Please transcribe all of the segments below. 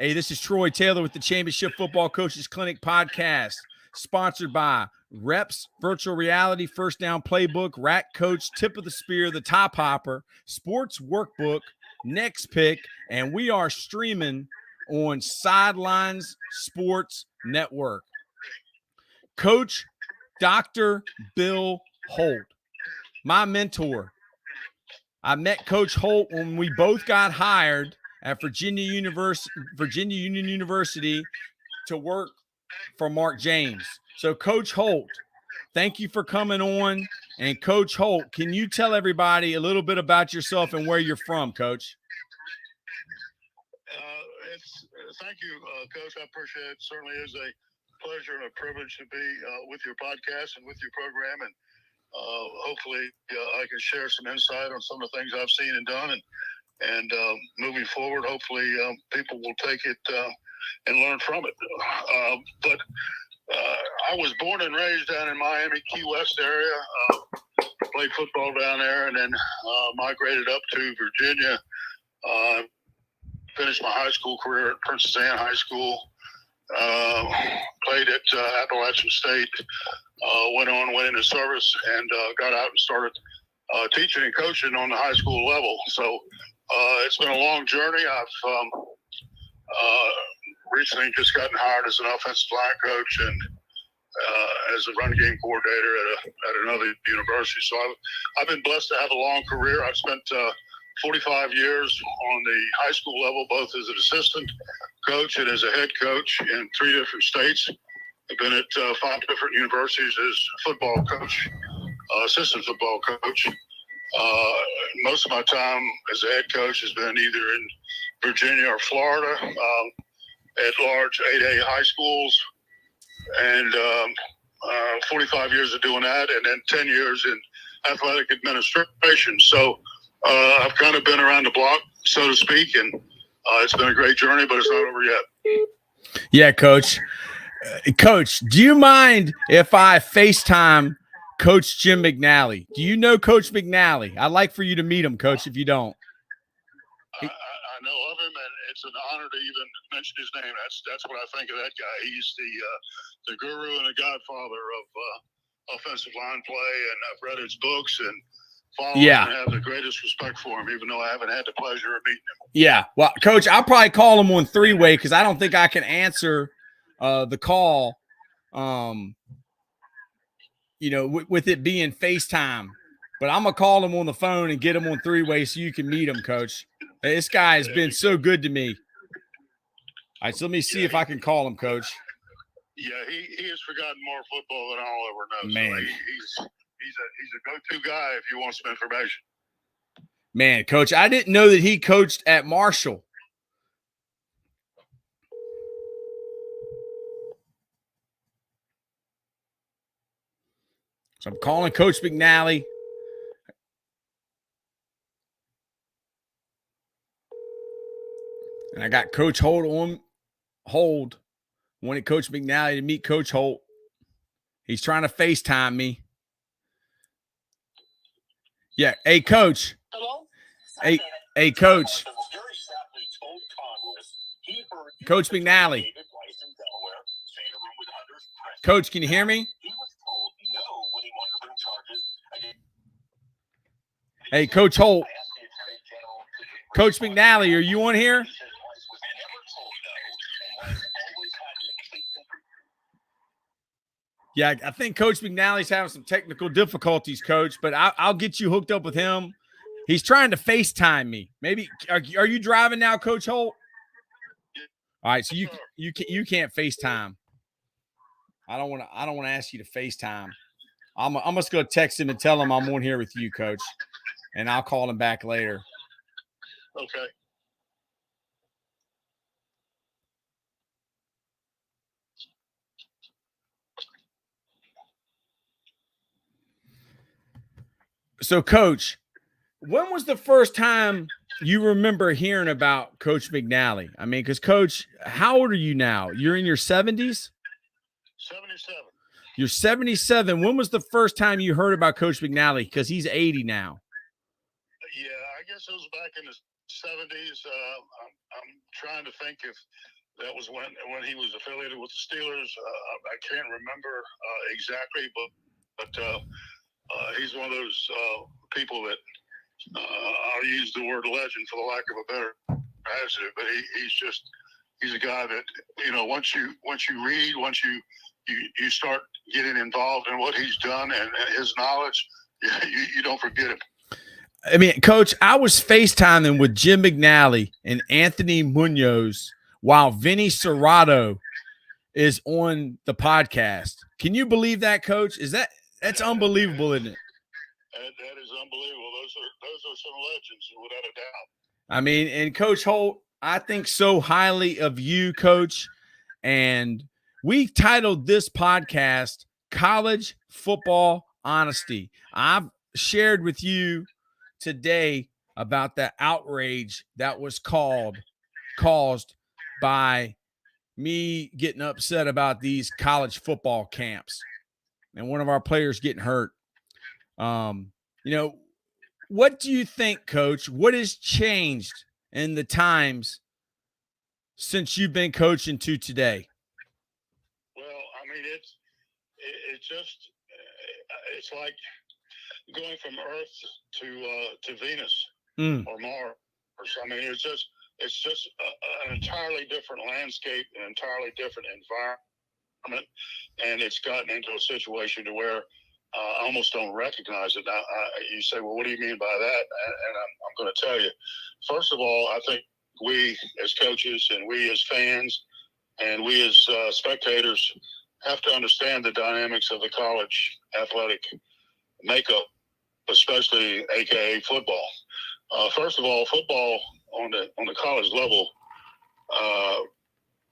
Hey, this is Troy Taylor with the Championship Football Coaches Clinic podcast, sponsored by Reps, Virtual Reality, First Down Playbook, Rack Coach, Tip of the Spear, The Top Hopper, Sports Workbook, Next Pick, and we are streaming on Sidelines Sports Network. Coach Dr. Bill Holt, my mentor. I met Coach Holt when we both got hired at Virginia Union University to work for Mark James. So, Coach Holt, thank you for coming on. And Coach Holt, can you tell everybody a little bit about yourself and where you're from, Coach? Thank you, Coach. I appreciate it. It certainly is a pleasure and a privilege to be with your podcast and with your program. And hopefully I can share some insight on some of the things I've seen and done. And moving forward, hopefully people will take it and learn from it. But I was born and raised down in Miami, Key West area. Played football down there and then migrated up to Virginia. Finished my high school career at Princess Anne High School. Played at Appalachian State. Went into service and got out and started teaching and coaching on the high school level. So it's been a long journey. I've recently just gotten hired as an offensive line coach and as a run game coordinator at another university. So I've been blessed to have a long career. I've spent 45 years on the high school level, both as an assistant coach and as a head coach in 3 different states. I've been at 5 different universities as football coach, assistant football coach. Most of my time as a head coach has been either in Virginia or Florida, at large 8A high schools, and 45 years of doing that, and then 10 years in athletic administration. So I've kind of been around the block, so to speak, and it's been a great journey, but it's not over yet. Yeah, Coach. Coach, do you mind if I FaceTime Coach Jim McNally? Do you know Coach McNally? I'd like for you to meet him, Coach, if you don't. I know of him, and it's an honor to even mention his name. That's what I think of that guy. He's the guru and the godfather of offensive line play, and I've read his books and follow him and have the greatest respect for him, even though I haven't had the pleasure of meeting him. Yeah, well, Coach, I'll probably call him on 3-way because I don't think I can answer the call, with it being FaceTime. But I'm going to call him on the phone and get him on 3-way so you can meet him, Coach. This guy has been so good to me. All right, so let me see if I can call him, Coach. Yeah, he has forgotten more football than I'll ever know. Man. So he's a go-to guy if you want some information. Man, Coach, I didn't know that he coached at Marshall. So I'm calling Coach McNally. And I got Coach Holt on hold. Wanted Coach McNally to meet Coach Holt. He's trying to FaceTime me. Yeah. Hey, Coach. Hello? Hey, Coach. Coach McNally. Coach, can you hear me? Hey, Coach Holt. Coach McNally, are you on here? Yeah, I think Coach McNally's having some technical difficulties, Coach, but I'll get you hooked up with him. He's trying to FaceTime me. Maybe are you driving now, Coach Holt? All right, so you can't FaceTime. I don't want to ask you to FaceTime. I'm just going to text him and tell him I'm on here with you, Coach, and I'll call him back later. Okay. So, Coach, when was the first time you remember hearing about Coach McNally? I mean, because, Coach, how old are you now? You're in your 70s? 77. You're 77. When was the first time you heard about Coach McNally? Because he's 80 now. Yeah, I guess it was back in the '70s. I'm trying to think if that was when he was affiliated with the Steelers. I can't remember exactly, but he's one of those people that I'll use the word legend for the lack of a better adjective. But he's a guy that, you know, once you read, once you start getting involved in what he's done and his knowledge, you don't forget him. I mean, Coach, I was FaceTiming with Jim McNally and Anthony Munoz while Vinny Serrato is on the podcast. Can you believe that, Coach? That's unbelievable, isn't it? That is unbelievable. Those are some legends, without a doubt. I mean, and Coach Holt, I think so highly of you, Coach. And we titled this podcast College Football Honesty. I've shared with you today about the outrage that was caused by me getting upset about these college football camps and one of our players getting hurt. You know, what do you think, Coach? What has changed in the times since you've been coaching to today? Well, I mean, it's like going from Earth to Venus or Mars. I mean, it's just an entirely different landscape, an entirely different environment, and it's gotten into a situation to where I almost don't recognize it. Now, you say, well, what do you mean by that? And I'm going to tell you. First of all, I think we as coaches and we as fans and we as spectators have to understand the dynamics of the college athletic makeup, especially AKA football. First of all, football on the college level,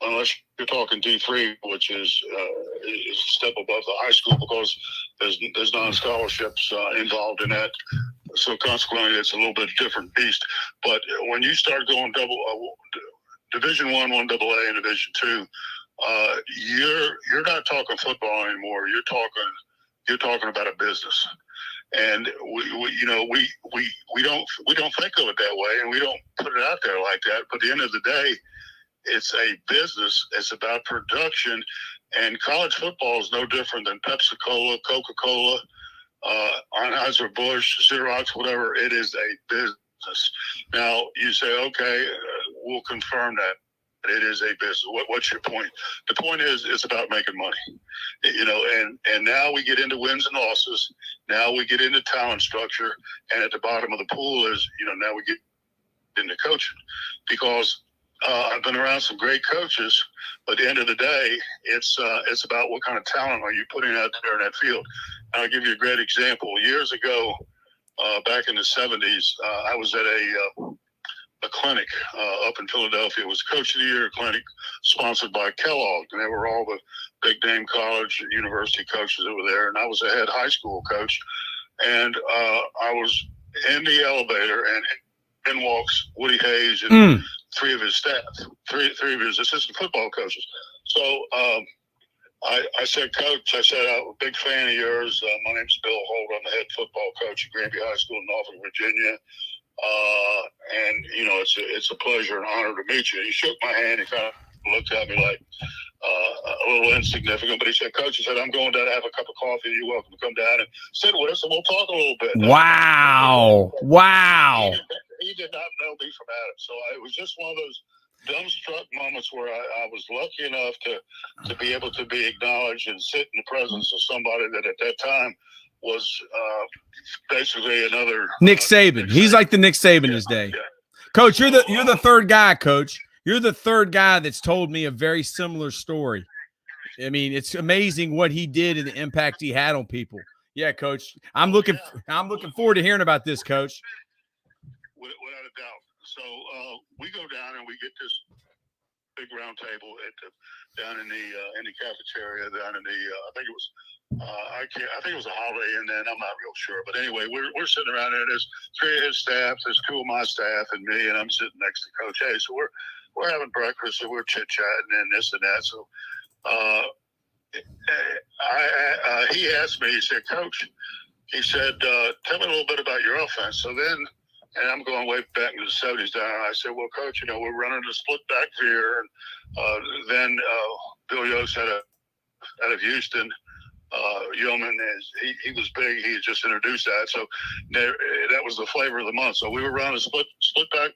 unless you're talking D3, which is a step above the high school, because there's non-scholarships involved in that. So consequently, it's a little bit different beast. But when you start going Division I, 1AA, and Division II, you're not talking football anymore. You're talking about a business. And we don't think of it that way, and we don't put it out there like that. But at the end of the day, it's a business. It's about production, and college football is no different than Pepsi-Cola, Coca-Cola, Anheuser-Busch, Xerox, whatever. It is a business. Now you say, okay, we'll confirm that. It is a business. What's your point? The point is, it's about making money, you know. And now we get into wins and losses. Now we get into talent structure, and at the bottom of the pool is, you know, now we get into coaching, because I've been around some great coaches, but at the end of the day, it's about what kind of talent are you putting out there in that field. And I'll give you a great example. Years ago, back in the '70s, I was at a clinic up in Philadelphia. It was Coach of the Year clinic sponsored by Kellogg, and they were all the big name college and university coaches that were there. And I was a head high school coach, and I was in the elevator, and in walks Woody Hayes and three of his staff, three of his assistant football coaches. So I said, Coach, I said, I'm a big fan of yours. My name's Bill Holt. I'm the head football coach at Granby High School in Norfolk, Virginia. And you know, it's a pleasure and honor to meet you. He shook my hand. He kind of looked at me like a little insignificant, but he said, Coach, he said, I'm going down to have a cup of coffee. You're welcome to come down and sit with us, and we'll talk a little bit. Wow. He did not know me from Adam. So it was just one of those dumbstruck moments where I was lucky enough to be able to be acknowledged and sit in the presence of somebody that at that time was basically another Nick Saban. He's like the Nick Saban his day. Yeah. Coach, you're the third guy, Coach. You're the third guy that's told me a very similar story. I mean, it's amazing what he did and the impact he had on people. Yeah, Coach. I'm looking forward to hearing about this, Coach. Without a doubt. So we go down and we get this big round table down in the cafeteria down in the I think it was a Holiday Inn then. I'm not real sure, but anyway, we're sitting around there. There's three of his staff, there's two of my staff, and me, and I'm sitting next to Coach Hayes. So we're having breakfast and we're chit chatting and this and that. So he asked me. He said, Coach, he said, tell me a little bit about your offense. So then And I'm going way back in the 70s down. I said, well, Coach, we're running a split back here. And then Bill Yost out of Houston, Yeoman, he was big. He had just introduced that. So that was the flavor of the month. So we were running a split back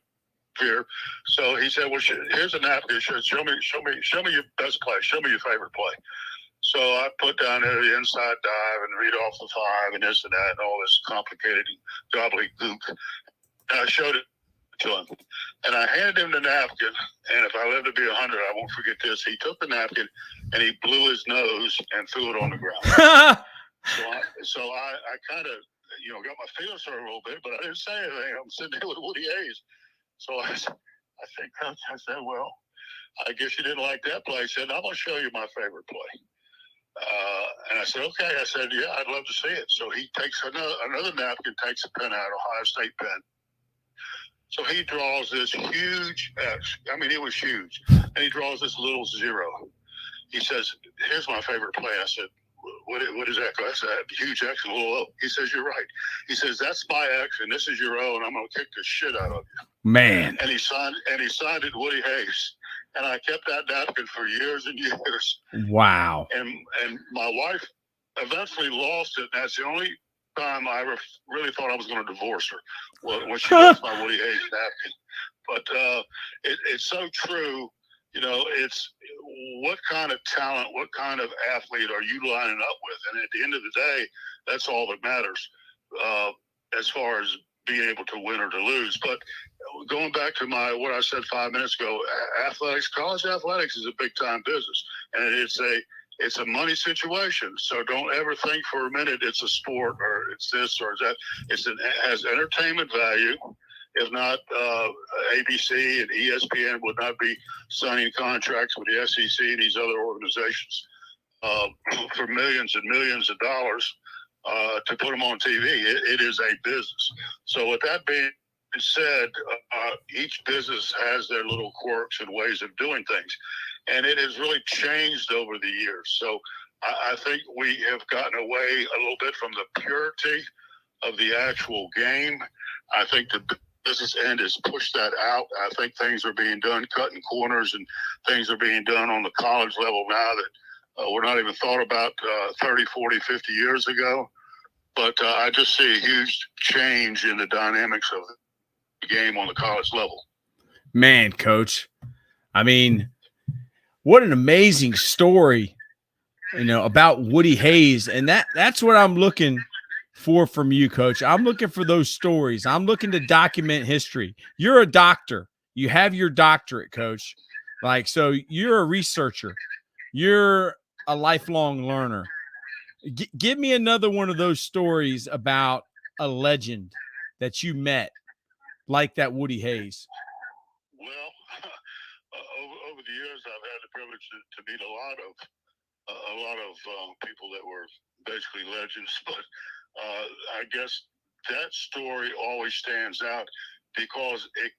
here. So he said, well, here's a napkin. Show me your best play. Show me your favorite play. So I put down there the inside dive and read off the five and this and that and all this complicated gobbledygook. And I showed it to him. And I handed him the napkin. And if I live to be 100, I won't forget this. He took the napkin and he blew his nose and threw it on the ground. So I kind of, got my feelings hurt a little bit, but I didn't say anything. I'm sitting there with Woody Hayes. So I said, Coach, well, I guess you didn't like that play. He said, I'm going to show you my favorite play. And I said, okay. I said, yeah, I'd love to see it. So he takes another napkin, takes a pen out, Ohio State pen. So he draws this huge X. I mean, it was huge. And he draws this little zero. He says, here's my favorite play. I said, what is that? I said, huge X and a little O. He says, you're right. He says, that's my X and this is your O, and I'm going to kick the shit out of you. Man. And he signed it Woody Hayes. And I kept that napkin for years and years. Wow. And my wife eventually lost it. And that's the only time I ever really thought I was going to divorce her, when she lost my Woody Hayes napkin. But it's so true. It's what kind of talent, what kind of athlete are you lining up with? And at the end of the day, that's all that matters as far as being able to win or to lose. But going back to what I said 5 minutes ago, college athletics is a big time business, and it's a money situation. So don't ever think for a minute it's a sport or it's this or that. It has entertainment value. If not, ABC and ESPN would not be signing contracts with the SEC and these other organizations for millions and millions of dollars to put them on TV. It is a business. So with that being said, each business has their little quirks and ways of doing things. And it has really changed over the years. So I think we have gotten away a little bit from the purity of the actual game. I think the business end has pushed that out. I think things are being done, cutting corners, and things are being done on the college level now that were not even thought about 30, 40, 50 years ago. But I just see a huge change in the dynamics of the game on the college level. Man, Coach, I mean, what an amazing story, about Woody Hayes. And that's what I'm looking for from you, Coach. I'm looking for those stories. I'm looking to document history. You're a doctor. You have your doctorate, Coach. So you're a researcher. You're a lifelong learner. Give me another one of those stories about a legend that you met, like that Woody Hayes. Well, over the years, I've had the privilege to meet a lot of people that were basically legends. But I guess that story always stands out because it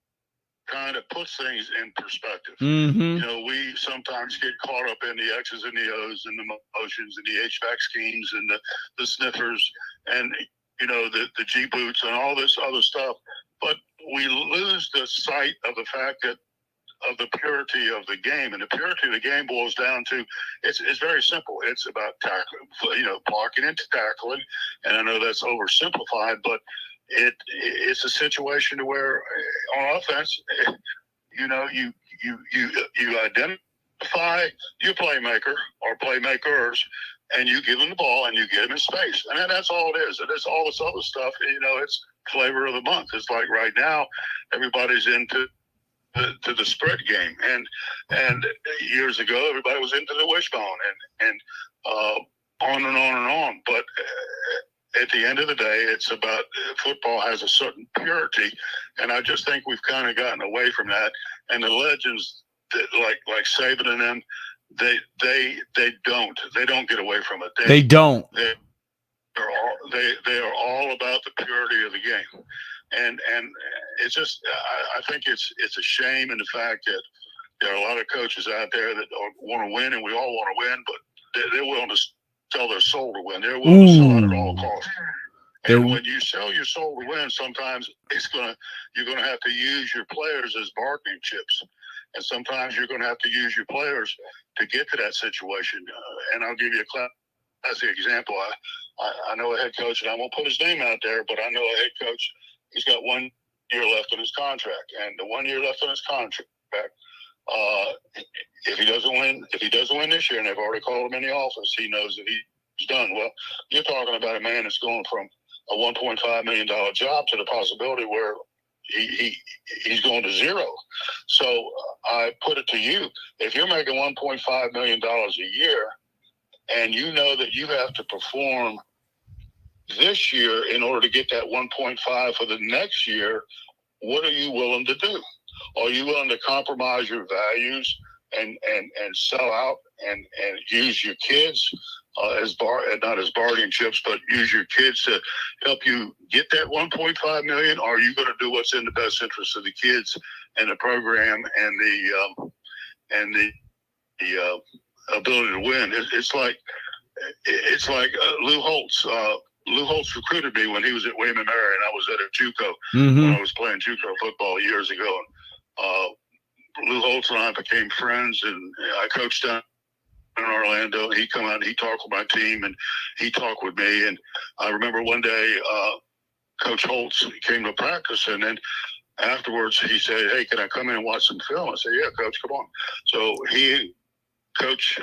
kind of puts things in perspective. Mm-hmm. We sometimes get caught up in the X's and the O's and the motions and the HVAC schemes and the sniffers and the G boots and all this other stuff, but we lose the sight of the fact of the purity of the game. And the purity of the game boils down to it's very simple. It's about tackling, blocking and tackling. And I know that's oversimplified, but it's a situation to where on offense, you identify your playmaker or playmakers, and you give them the ball and you get them in space, and that's all it is. And it's all this other stuff. It's flavor of the month. It's like right now, everybody's into the spread game, and years ago, everybody was into the wishbone, and on and on and on. But at the end of the day, it's about football has a certain purity, and I just think we've kind of gotten away from that. And the legends, that, like Saban and them, they don't get away from it. They don't. They are all about the purity of the game, and it's just I think it's a shame in the fact that there are a lot of coaches out there that want to win, and we all want to win, but they're willing to sell their soul to win. They're willing to sell out at all costs. And when you sell your soul to win, sometimes you're gonna have to use your players as bargaining chips, and sometimes you're gonna have to use your players to get to that situation. And I'll give you a classic example. I know a head coach, and I won't put his name out there, but I know a head coach. He's got 1 year left on his contract, and the 1 year left on his contract. If he doesn't win this year, and they've already called him in the office, he knows that he's done. Well, you're talking about a man that's going from a $1.5 million job to the possibility where he's going to zero. So I put it to you: if you're making $1.5 million a year, and you know that you have to perform this year in order to get that 1.5 for the next year, what are you willing to do? Are you willing to compromise your values and sell out and use your kids not as bargaining chips, but use your kids to help you get that 1.5 million? Or are you going to do what's in the best interest of the kids and the program and the ability to win? It's like Lou Holtz. Lou Holtz recruited me when he was at William & Mary, and I was at a JUCO when I was playing JUCO football years ago. Lou Holtz and I became friends, and I coached down in Orlando. He come out and he talked with my team, and he talked with me. And I remember one day, Coach Holtz came to practice, and then afterwards he said, "Hey, can I come in and watch some film?" I said, "Yeah, Coach, come on." So he, Coach,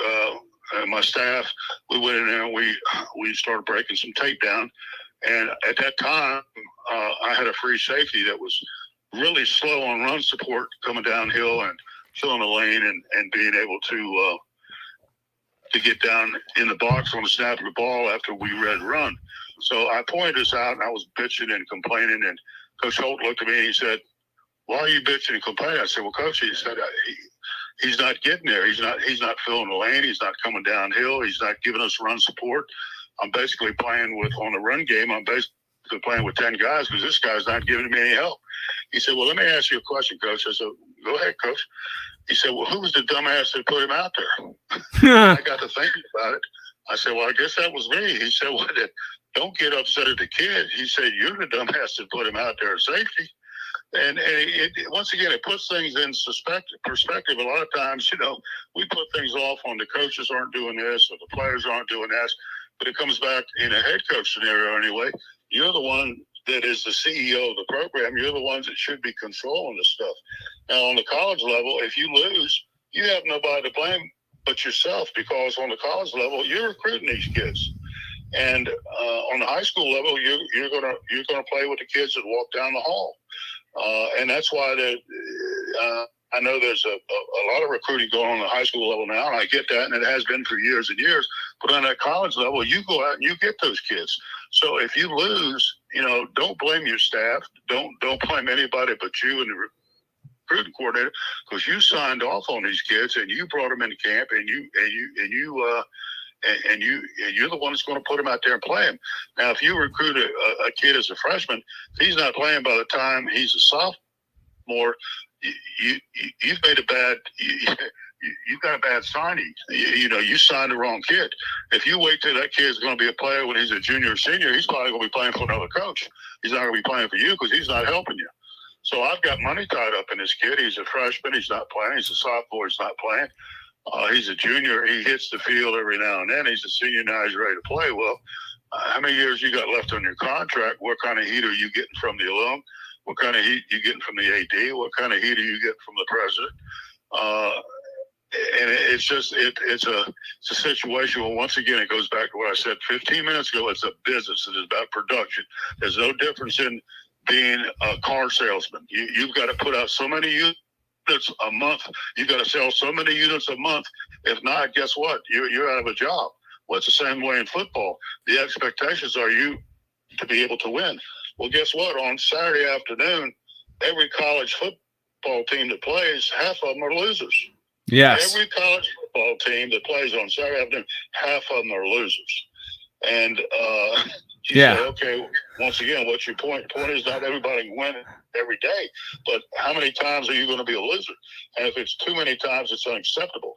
and my staff, we went in there and we started breaking some tape down. And at that time, I had a free safety that was really slow on run support coming downhill and filling the lane and being able to get down in the box on the snap of the ball after we read run. So I pointed this out, and I was bitching and complaining. And Coach Holt looked at me and he said, "Why are you bitching and complaining?" I said, "Well, Coach," he said, he's not getting there. He's not filling the lane. He's not coming downhill. He's not giving us run support. I'm basically playing on the run game. I'm basically playing with 10 guys because this guy's not giving me any help." He said, "Well, let me ask you a question, Coach." I said, "Go ahead, Coach." He said, "Well, who was the dumbass that put him out there?" I got to thinking about it. I said, "Well, I guess that was me." He said, "Well, don't get upset at the kid." He said, "You're the dumbass that put him out there at safety." And once again, it puts things in perspective. A lot of times, we put things off on the coaches aren't doing this or the players aren't doing that. But it comes back in a head coach scenario anyway. You're the one that is the CEO of the program. You're the ones that should be controlling this stuff. Now, on the college level, if you lose, you have nobody to blame but yourself, because on the college level, you're recruiting these kids. And on the high school level, you're gonna play with the kids that walk down the hall. And that's why I know there's a lot of recruiting going on the high school level now, and I get that, and it has been for years and years. But on that college level, you go out and you get those kids. So if you lose, don't blame your staff. Don't blame anybody but you and the recruiting coordinator, because you signed off on these kids and you brought them into camp, and you're the one that's going to put them out there and play them. Now, if you recruit a kid as a freshman, if he's not playing by the time he's a sophomore, you've made you've got a bad signing. You signed the wrong kid. If you wait till that kid's going to be a player when he's a junior or senior, he's probably going to be playing for another coach. He's not going to be playing for you because he's not helping you. So I've got money tied up in this kid. He's a freshman. He's not playing. He's a sophomore. He's not playing. He's a junior. He hits the field every now and then. He's a senior now. He's ready to play. Well, how many years you got left on your contract? What kind of heat are you getting from the alum? What kind of heat you getting from the AD? What kind of heat are you getting from the president? And it's just it's a situation where, once again, it goes back to what I said 15 minutes ago. It's a business. It is about production. There's no difference in being a car salesman. You've got to put out so many units a month. You've got to sell so many units a month. If not, guess what? You're out of a job. Well, it's the same way in football. The expectations are you to be able to win. Well, guess what? On Saturday afternoon, every college football team that plays, half of them are losers. Yes. Every college football team that plays on Saturday afternoon, half of them are losers. And she said, okay, once again, what's your point? The point is not everybody can win every day, but how many times are you going to be a loser? And if it's too many times, it's unacceptable.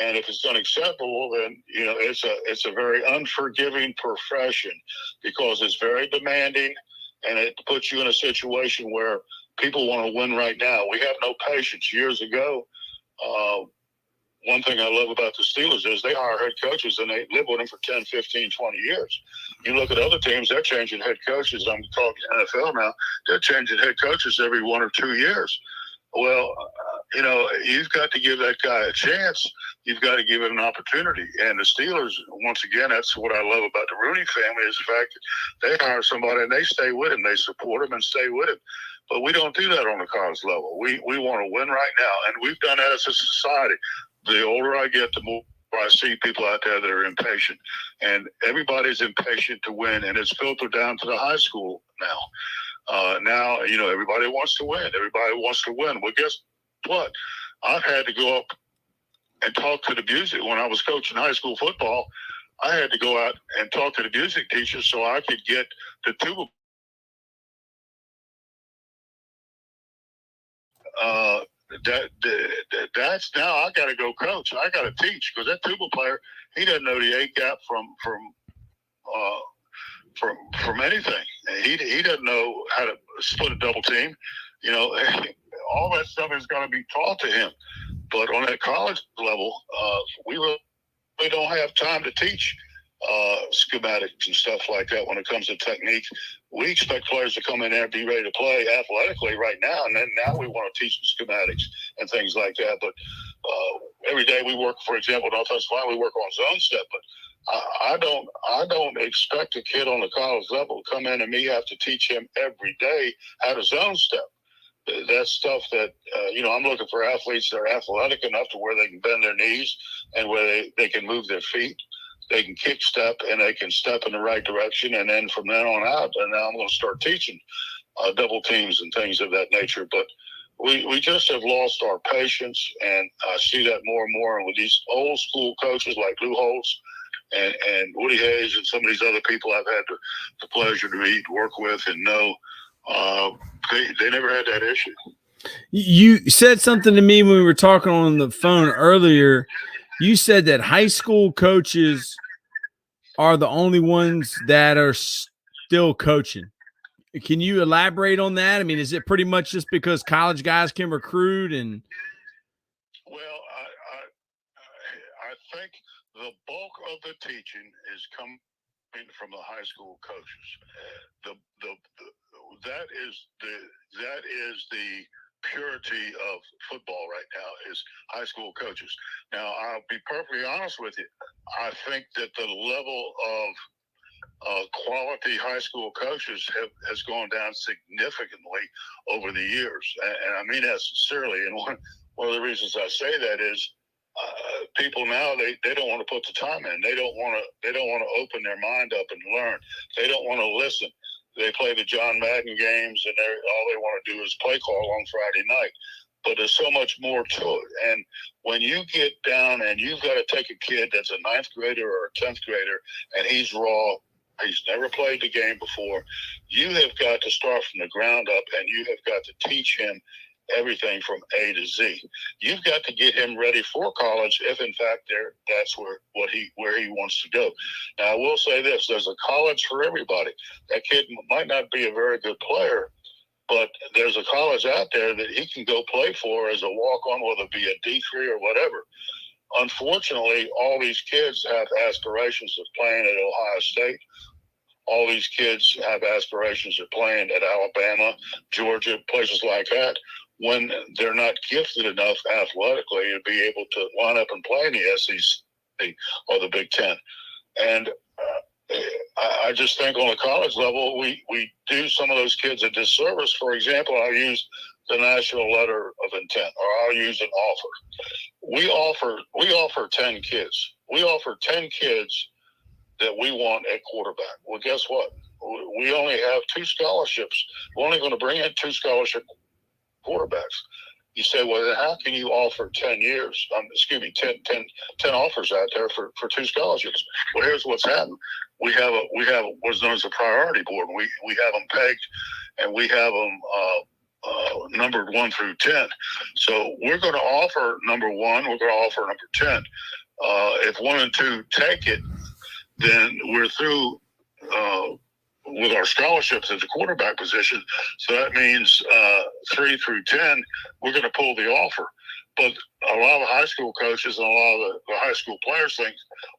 And if it's unacceptable, then it's a very unforgiving profession because it's very demanding, and it puts you in a situation where people want to win right now. We have no patience. Years ago, one thing I love about the Steelers is they hire head coaches and they live with them for 10, 15, 20 years. You look at other teams, they're changing head coaches. I'm talking NFL now. They're changing head coaches every 1 or 2 years. Well, you've got to give that guy a chance. You've got to give it an opportunity. And the Steelers, once again, that's what I love about the Rooney family is the fact that they hire somebody and they stay with him. They support him and stay with him. But we don't do that on the college level. We want to win right now. And we've done that as a society. The older I get, the more I see people out there that are impatient. And everybody's impatient to win. And it's filtered down to the high school now. Now, everybody wants to win. Everybody wants to win. Well, guess what? I've had to go up and talk to the music. When I was coaching high school football, I had to go out and talk to the music teachers so I could get the tuba. That's now I got to go coach. I got to teach because that tuba player, he doesn't know the A gap from anything. He doesn't know how to split a double team. All that stuff is going to be taught to him. But on that college level, we really don't have time to teach schematics and stuff like that when it comes to techniques. We expect players to come in there and be ready to play athletically right now, and then now we want to teach them schematics and things like that. But every day we work, for example, in offensive line, we work on zone step. But I don't expect a kid on the college level to come in and me have to teach him every day how to zone step. That's stuff that, I'm looking for athletes that are athletic enough to where they can bend their knees and where they can move their feet. They can kick step and they can step in the right direction. And then from then on out, and now I'm going to start teaching double teams and things of that nature. But we just have lost our patience. And I see that more and more. And with these old school coaches like Lou Holtz and Woody Hayes and some of these other people I've had the pleasure to meet, work with, and know, they never had that issue. You said something to me when we were talking on the phone earlier. You said that high school coaches are the only ones that are still coaching. Can you elaborate on that? I mean, is it pretty much just because college guys can recruit? And well, I think the bulk of the teaching is coming from the high school coaches. That is the purity of football right now is high school coaches. Now, I'll be perfectly honest with you. I think that the level of quality high school coaches has gone down significantly over the years, and I mean that sincerely. And one of the reasons I say that is people now they don't want to put the time in. They don't want to open their mind up and learn. They don't want to listen. They play the John Madden games, and all they want to do is play call on Friday night. But there's so much more to it. And when you get down and you've got to take a kid that's a 9th grader or a 10th grader, and he's raw, he's never played the game before, you have got to start from the ground up, and you have got to teach him everything from A to Z. You've got to get him ready for college if, in fact, that's where he wants to go. Now, I will say this. There's a college for everybody. That kid might not be a very good player, but there's a college out there that he can go play for as a walk-on, whether it be a D3 or whatever. Unfortunately, all these kids have aspirations of playing at Ohio State. All these kids have aspirations of playing at Alabama, Georgia, places like that, when they're not gifted enough athletically to be able to line up and play in the SEC or the Big Ten. And I just think on a college level, we do some of those kids a disservice. For example, I'll use the national letter of intent, or I'll use an offer. We offer 10 kids. We offer 10 kids that we want at quarterback. Well, guess what? We only have 2 scholarships. We're only going to bring in 2 scholarship quarterbacks. You say, well, then how can you offer 10 offers out there for 2 scholarships? Well, here's what's happened. We have what's known as a priority board. We have them pegged, and we have them numbered 1 through 10. So we're going to offer number 1. We're going to offer number 10. If 1 and 2 take it, then we're through with our scholarships at the quarterback position. So that means 3 through 10, we're going to pull the offer. But a lot of high school coaches and a lot of the high school players think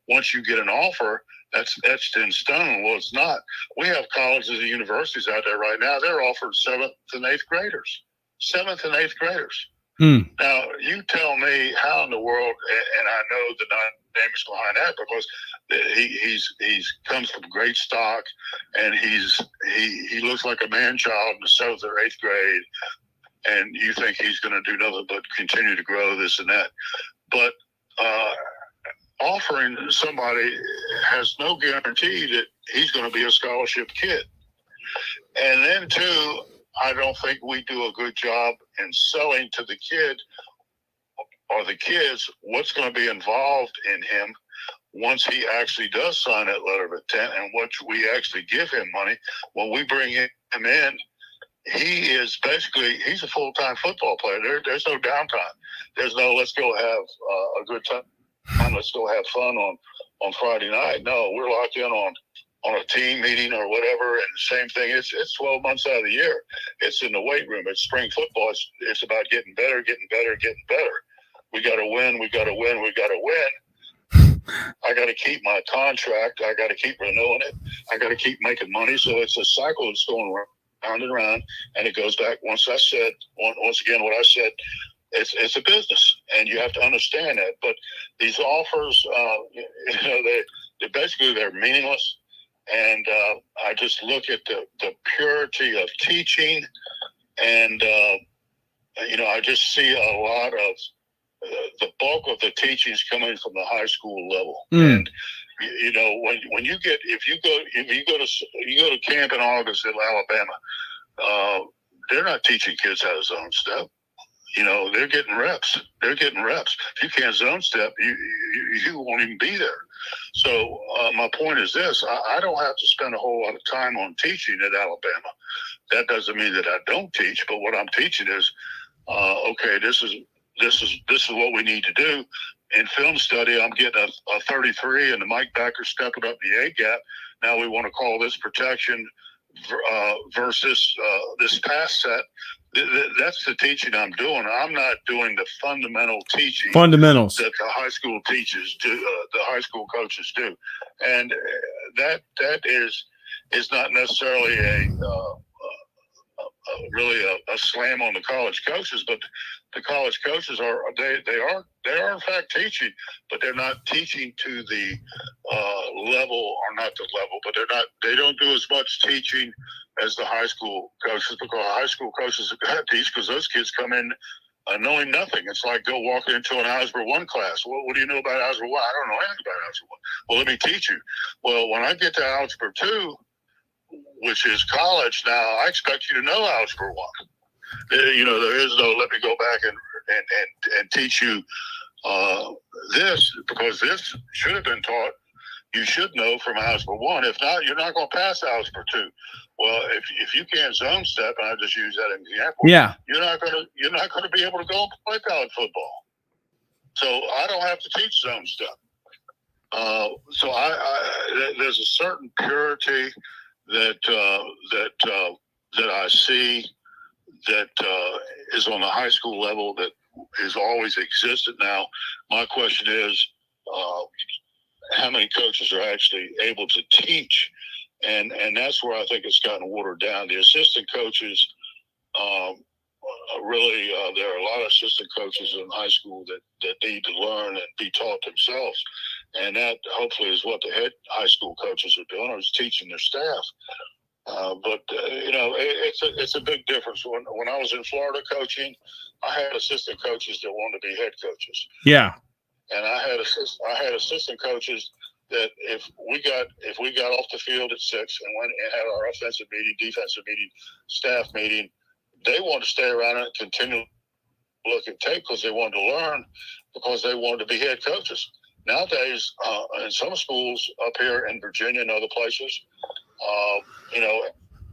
once you get an offer, that's etched in stone. Well, it's not. We have colleges and universities out there right now. They're offering 7th and 8th graders. 7th and 8th graders. Now, you tell me how in the world, and I know the dynamics behind that because he's comes from great stock, and he looks like a man child in the 7th or 8th grade, and you think he's going to do nothing but continue to grow this and that. But offering somebody has no guarantee that he's going to be a scholarship kid. And then, too, I don't think we do a good job in selling to the kid or the kids what's going to be involved in him once he actually does sign that letter of intent, and what we actually give him money. When we bring him in, he's a full-time football player. There's no downtime. There's no let's go have a good time. Let's go have fun on Friday night. No, we're locked in on a team meeting or whatever, and the same thing. It's 12 months out of the year. It's in the weight room. It's spring football. It's about getting better. We got to win. We got to win. I got to keep my contract. I got to keep renewing it. I got to keep making money. So it's a cycle that's going round and round, and it goes back. Once again, what I said. It's a business, and you have to understand that. But these offers, they're meaningless. And I just look at the purity of teaching, and I just see a lot of the bulk of the teachings coming from the high school level. And when you go to camp in August in Alabama, they're not teaching kids how to zone step. They're getting reps. If you can't zone step, you won't even be there. So my point is this: I don't have to spend a whole lot of time on teaching at Alabama. That doesn't mean that I don't teach, but what I'm teaching is, okay, this is what we need to do. In film study, I'm getting a 33, and the Mike backer stepping up the A gap. Now we want to call this protection versus this pass set. That's the teaching I'm doing. I'm not doing the fundamental teaching fundamentals that the high school teachers do, the high school coaches do, and that is not necessarily really a slam on the college coaches, but the college coaches are in fact teaching, but they're not teaching to the level, or not the level, but they don't do as much teaching as the high school coaches, because high school coaches have got to teach, because those kids come in knowing nothing. It's like go walk into an Algebra 1 class. Well, what do you know about Algebra 1? I don't know anything about Algebra 1. Well, let me teach you. Well, when I get to Algebra 2, which is college now, I expect you to know Algebra 1. There is no let me go back and teach you this, because this should have been taught. You should know from Algebra 1. If not, you're not going to pass Algebra 2. Well, if you can't zone step, and I just use that as an example, you're not going to be able to go and play college football. So I don't have to teach zone step. So there's a certain purity that I see that is on the high school level that has always existed. Now, my question is, how many coaches are actually able to teach? And that's where I think it's gotten watered down. The assistant coaches, really, there are a lot of assistant coaches in high school that need to learn and be taught themselves. And that hopefully is what the head high school coaches are doing, is teaching their staff. But it's a big difference. When I was in Florida coaching, I had assistant coaches that wanted to be head coaches. Yeah. And I had assistant coaches that if we got off the field at 6 and went and had our offensive meeting, defensive meeting, staff meeting, they wanted to stay around and continue to look at tape, because they wanted to learn, because they wanted to be head coaches. Nowadays, in some schools up here in Virginia and other places,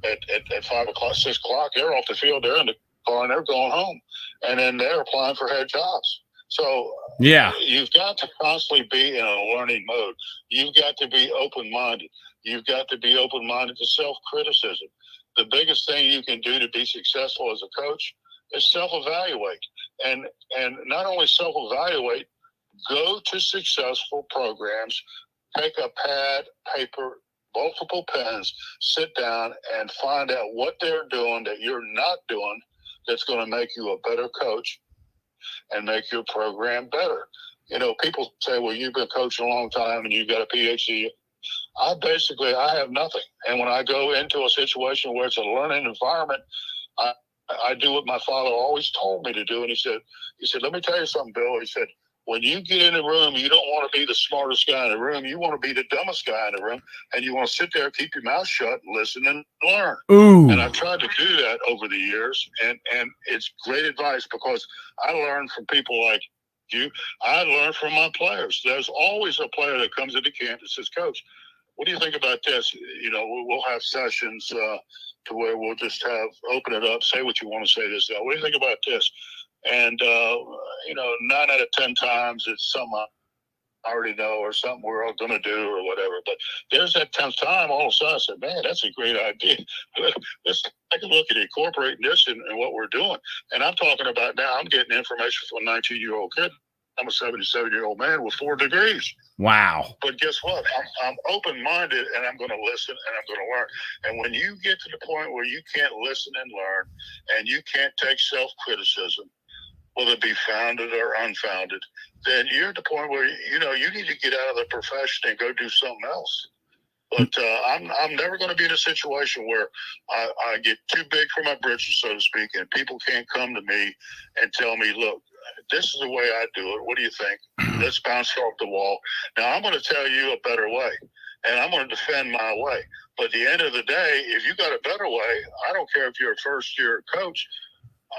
at 5 o'clock, 6 o'clock, they're off the field. They're in the car and they're going home, and then they're applying for head jobs. So you've got to constantly be in a learning mode. You've got to be open-minded. You've got to be open-minded to self-criticism. The biggest thing you can do to be successful as a coach is self-evaluate. And not only self-evaluate, go to successful programs, take a pad, paper, multiple pens, sit down and find out what they're doing that you're not doing that's going to make you a better coach and make your program better. You know, people say, well, you've been coaching a long time and you've got a PhD. I have nothing. And when I go into a situation where it's a learning environment, I do what my father always told me to do. And he said, let me tell you something, Bill. He said, when you get in the room, you don't want to be the smartest guy in the room. You want to be the dumbest guy in the room. And you want to sit there, keep your mouth shut, and listen and learn. Ooh. And I've tried to do that over the years. And it's great advice because I learned from people like you. I learned from my players. There's always a player that comes into camp that says, Coach, what do you think about this? You know, we'll have sessions to where we'll just open it up, say what you want to say this. What do you think about this? And, 9 out of 10 times it's something I already know or something we're all going to do or whatever. But there's that 10th time, all of a sudden I said, man, that's a great idea. Let's take a look at incorporating this in what we're doing. And I'm talking about now, I'm getting information from a 19-year-old kid. I'm a 77-year-old man with 4 degrees. Wow. But guess what? I'm open-minded, and I'm going to listen, and I'm going to learn. And when you get to the point where you can't listen and learn, and you can't take self-criticism, whether it be founded or unfounded, then you're at the point where, you need to get out of the profession and go do something else. But I'm never going to be in a situation where I get too big for my britches, so to speak, and people can't come to me and tell me, look, this is the way I do it. What do you think? Let's bounce off the wall. Now, I'm going to tell you a better way, and I'm going to defend my way. But at the end of the day, if you got a better way, I don't care if you're a first-year coach,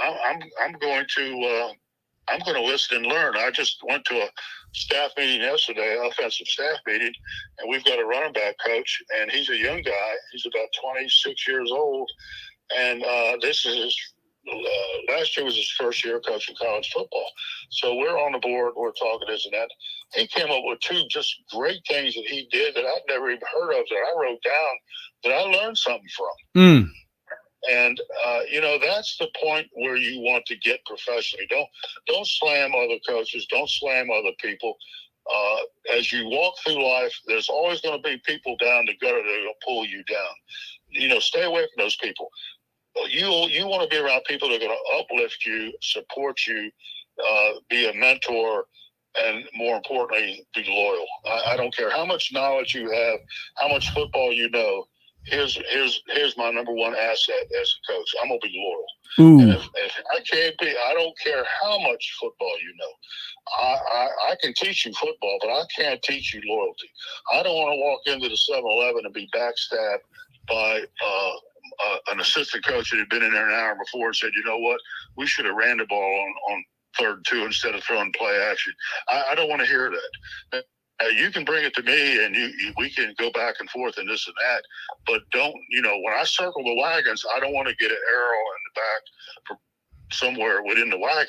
I'm going to listen and learn. I just went to a staff meeting yesterday, offensive staff meeting, and we've got a running back coach, and he's a young guy. He's about 26 years old, and this is last year was his first year coaching college football. So we're on the board, we're talking this and that. He came up with 2 just great things that he did that I'd never even heard of that I wrote down that I learned something from. And, that's the point where you want to get professionally. Don't slam other coaches. Don't slam other people. As you walk through life, there's always going to be people down the gutter that are going to pull you down. Stay away from those people. You want to be around people that are going to uplift you, support you, be a mentor, and more importantly, be loyal. I don't care how much knowledge you have, how much football you know. Here's my number one asset as a coach. I'm gonna be loyal. And if I can't be, I don't care how much football you know. I can teach you football, but I can't teach you loyalty. I don't want to walk into the 7-Eleven and be backstabbed by an assistant coach that had been in there an hour before and said, you know what, we should have ran the ball on 3rd and 2 instead of throwing play action. I don't want to hear that. You can bring it to me, and we can go back and forth and this and that. But don't, when I circle the wagons, I don't want to get an arrow in the back from somewhere within the wagon.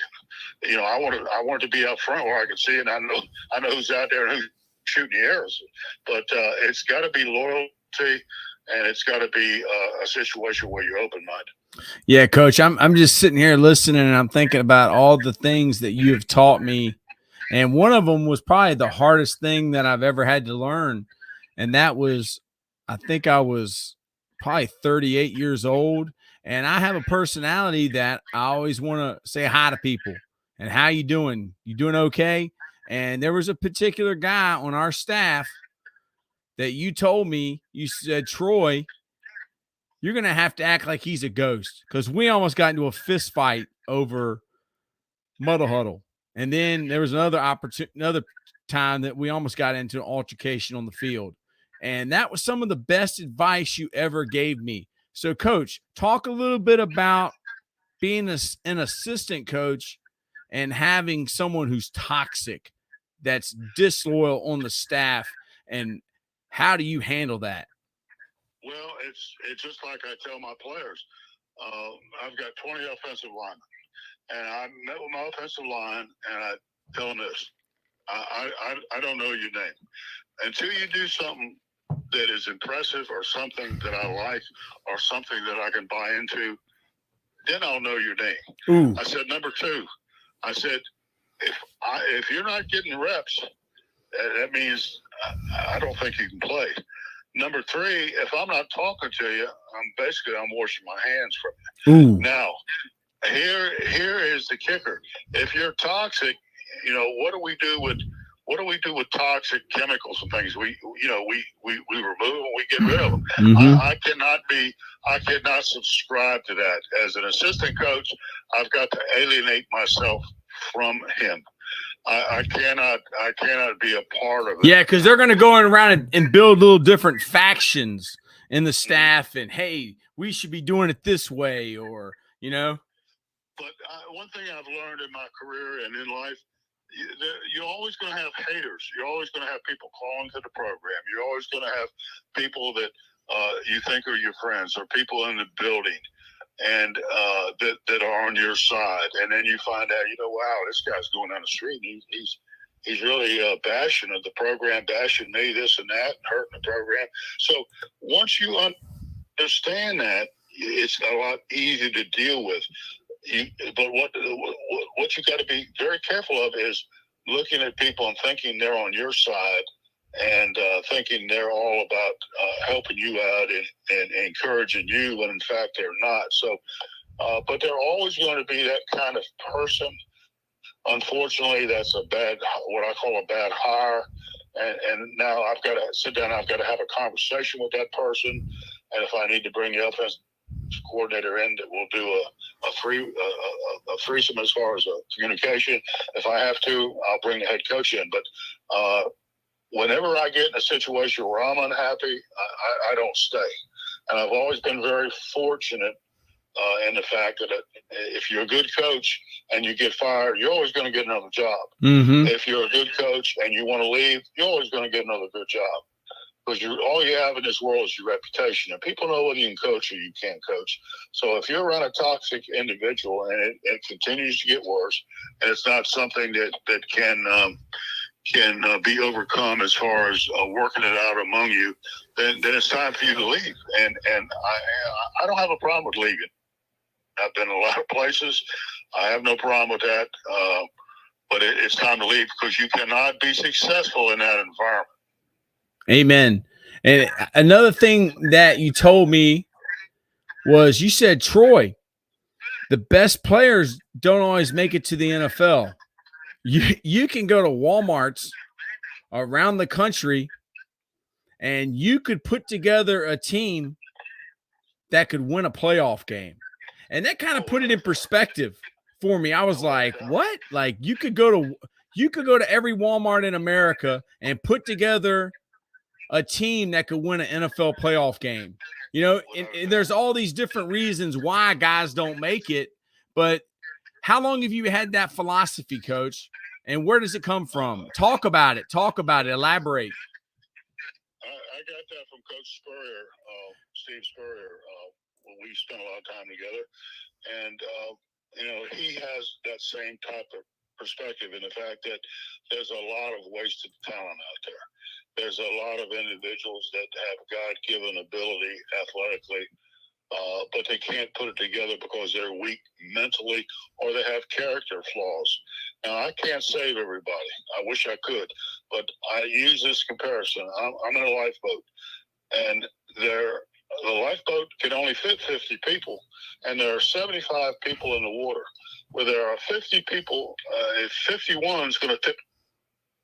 I want it to be up front where I can see it. And I know who's out there and who's shooting the arrows. But it's got to be loyalty, and it's got to be a situation where you're open-minded. Yeah, Coach, I'm just sitting here listening, and I'm thinking about all the things that you have taught me. And one of them was probably the hardest thing that I've ever had to learn. And that was, I think I was probably 38 years old. And I have a personality that I always want to say hi to people. And how you doing? You doing okay? And there was a particular guy on our staff that you told me, you said, Troy, you're going to have to act like he's a ghost. Because we almost got into a fist fight over Muddle Huddle. And then there was another time that we almost got into an altercation on the field. And that was some of the best advice you ever gave me. So, Coach, talk a little bit about being an assistant coach and having someone who's toxic, that's disloyal on the staff, and how do you handle that? Well, it's just like I tell my players. I've got 20 offensive linemen, and I met with my offensive line, and I tell them this: I don't know your name until you do something that is impressive or something that I like or something that I can buy into. Then I'll know your name. Ooh. I said, number two, I said, if you're not getting reps, that means I don't think you can play. Number three, if I'm not talking to you, I'm washing my hands from you. Ooh. Now, here is the kicker. If you're toxic, what do we do with toxic chemicals and things? We remove them, we get rid of them. Mm-hmm. I cannot subscribe to that. As an assistant coach, I've got to alienate myself from him. I cannot be a part of it. Yeah, because they're going to go around and build little different factions in the staff, and hey, we should be doing it this way, or But one thing I've learned in my career and in life, you're always going to have haters. You're always going to have people calling to the program. You're always going to have people that you think are your friends, or people in the building, and that are on your side. And then you find out, wow, this guy's going down the street. And he's really bashing the program, bashing me, this and that, hurting the program. So once you understand that, it's a lot easier to deal with. But what you got to be very careful of is looking at people and thinking they're on your side, and thinking they're all about helping you out and encouraging you, when in fact they're not. So, but they're always going to be that kind of person. Unfortunately, that's what I call a bad hire. And now I've got to sit down. I've got to have a conversation with that person. And if I need to bring the offensive coordinator in, that will do a threesome as far as communication. If I have to, I'll bring the head coach in. But whenever I get in a situation where I'm unhappy, I don't stay. And I've always been very fortunate in the fact that if you're a good coach and you get fired, you're always going to get another job. Mm-hmm. If you're a good coach and you want to leave, you're always going to get another good job. Because all you have in this world is your reputation. And people know whether you can coach or you can't coach. So if you're around a toxic individual and it continues to get worse, and it's not something that can be overcome as far as working it out among you, then it's time for you to leave. And I don't have a problem with leaving. I've been in a lot of places. I have no problem with that. But it's time to leave, because you cannot be successful in that environment. Amen. And another thing that you told me was, you said, Troy, the best players don't always make it to the NFL. You can go to Walmarts around the country and you could put together a team that could win a playoff game. And that kind of put it in perspective for me. I was like, what? Like, you could go to every Walmart in America and put together a team that could win an NFL playoff game. And there's all these different reasons why guys don't make it, but how long have you had that philosophy, Coach? And where does it come from? Talk about it. Elaborate. I got that from Coach Spurrier, Steve Spurrier. When we spent a lot of time together, and he has that same type of perspective in the fact that there's a lot of wasted talent out there. There's a lot of individuals that have God-given ability athletically, but they can't put it together because they're weak mentally or they have character flaws. Now, I can't save everybody. I wish I could, but I use this comparison. I'm in a lifeboat, and the lifeboat can only fit 50 people, and there are 75 people in the water. Where there are 50 people, if 51 is going to tip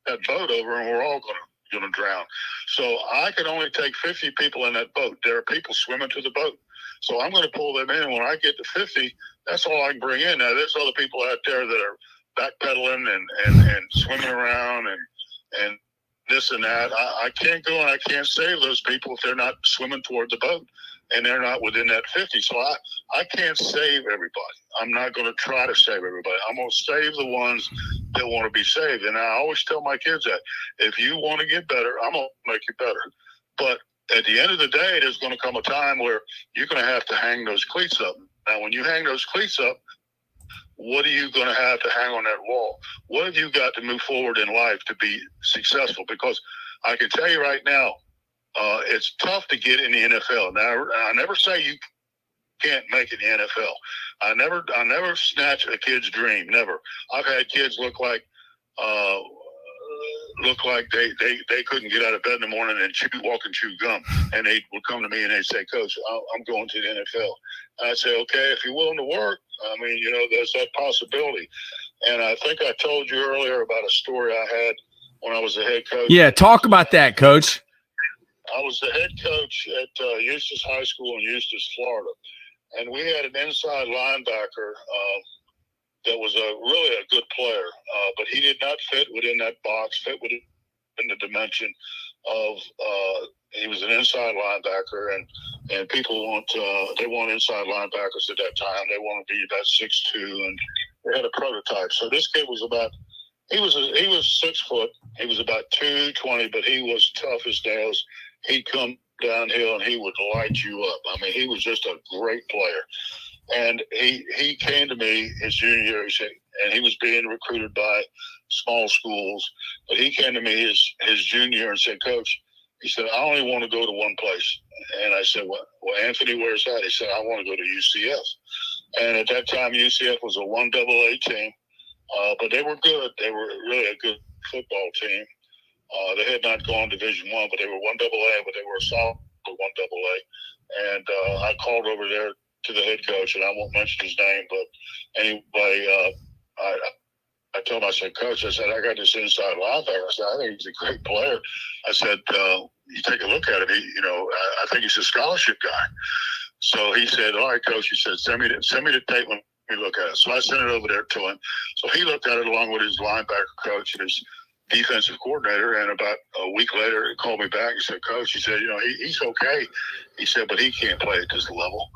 that boat over, and we're all going to drown. So I can only take 50 people in that boat. There are people swimming to the boat. So I'm going to pull them in. When I get to 50, that's all I can bring in. Now, there's other people out there that are backpedaling and swimming around and this and that. I can't go and I can't save those people if they're not swimming toward the boat and they're not within that 50. So I can't save everybody. I'm not going to try to save everybody. I'm going to save the ones that want to be saved. And I always tell my kids that if you want to get better, I'm going to make you better. But at the end of the day, there's going to come a time where you're going to have to hang those cleats up. Now, when you hang those cleats up, what are you going to have to hang on that wall? What have you got to move forward in life to be successful? Because I can tell you right now, it's tough to get in the NFL. Now, I never say you can't make it in the NFL. I never snatch a kid's dream. Never. I've had kids look like they couldn't get out of bed in the morning and walk and chew gum, and they would come to me and they'd say, "Coach, I'm going to the NFL." And I'd say, "Okay, if you're willing to work, I mean, there's that possibility." And I think I told you earlier about a story I had when I was the head coach. Yeah, talk about that, Coach. I was the head coach at Eustis High School in Eustis, Florida, and we had an inside linebacker that was really a good player, but he did not fit within that box, fit within the dimension of he was an inside linebacker, and people they want inside linebackers at that time. They want to be about 6'2", and they had a prototype. So this kid was he was 6 foot. He was about 220, but he was tough as nails. He'd come downhill and he would light you up. I mean, he was just a great player. And he came to me his junior year, and he was being recruited by small schools. But he came to me his junior year and said, "Coach," he said, "I only want to go to one place." And I said, "Well, Anthony, where's that?" He said, "I want to go to UCF." And at that time, UCF was a 1AA team, but they were good. They were really a good football team. They had not gone Division I, but they were 1AA, but they were a solid 1AA. And I called over there to the head coach, and I won't mention his name, but anyway, I told him, I said, "Coach," I said, "I got this inside linebacker. I said, I think he's a great player." I said, "You take a look at him. I think he's a scholarship guy." So he said, "All right, Coach." He said, send me the tape when we look at it." So I sent it over there to him. So he looked at it along with his linebacker coach and his defensive coordinator, and about a week later he called me back and said, "Coach," he said, he's okay. He said, "But he can't play at this level."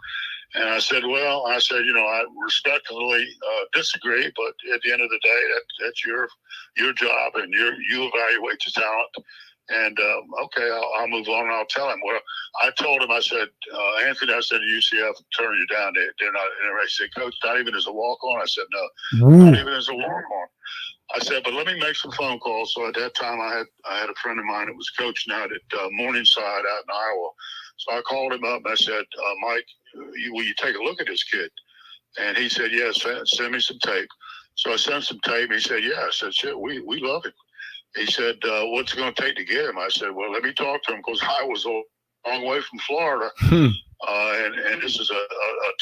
And I said, I respectfully disagree, but at the end of the day, that's your job, and you evaluate the talent. And okay, I'll move on and I'll tell him. Well, I told him, I said, "Anthony," I said, "UCF turn you down. They're not interested." He said, "Coach, not even as a walk-on?" I said, "No, not even as a walk-on." I said, "But let me make some phone calls." So at that time, I had a friend of mine that was coaching out at Morningside out in Iowa. So I called him up and I said, "Mike, will you take a look at this kid?" And he said, "Yes, send me some tape." So I sent some tape. He said, "Yeah." I said, "Shit, we love it." He said, "What's it going to take to get him?" I said, "Well, let me talk to him, because I was a long way from Florida, and this is a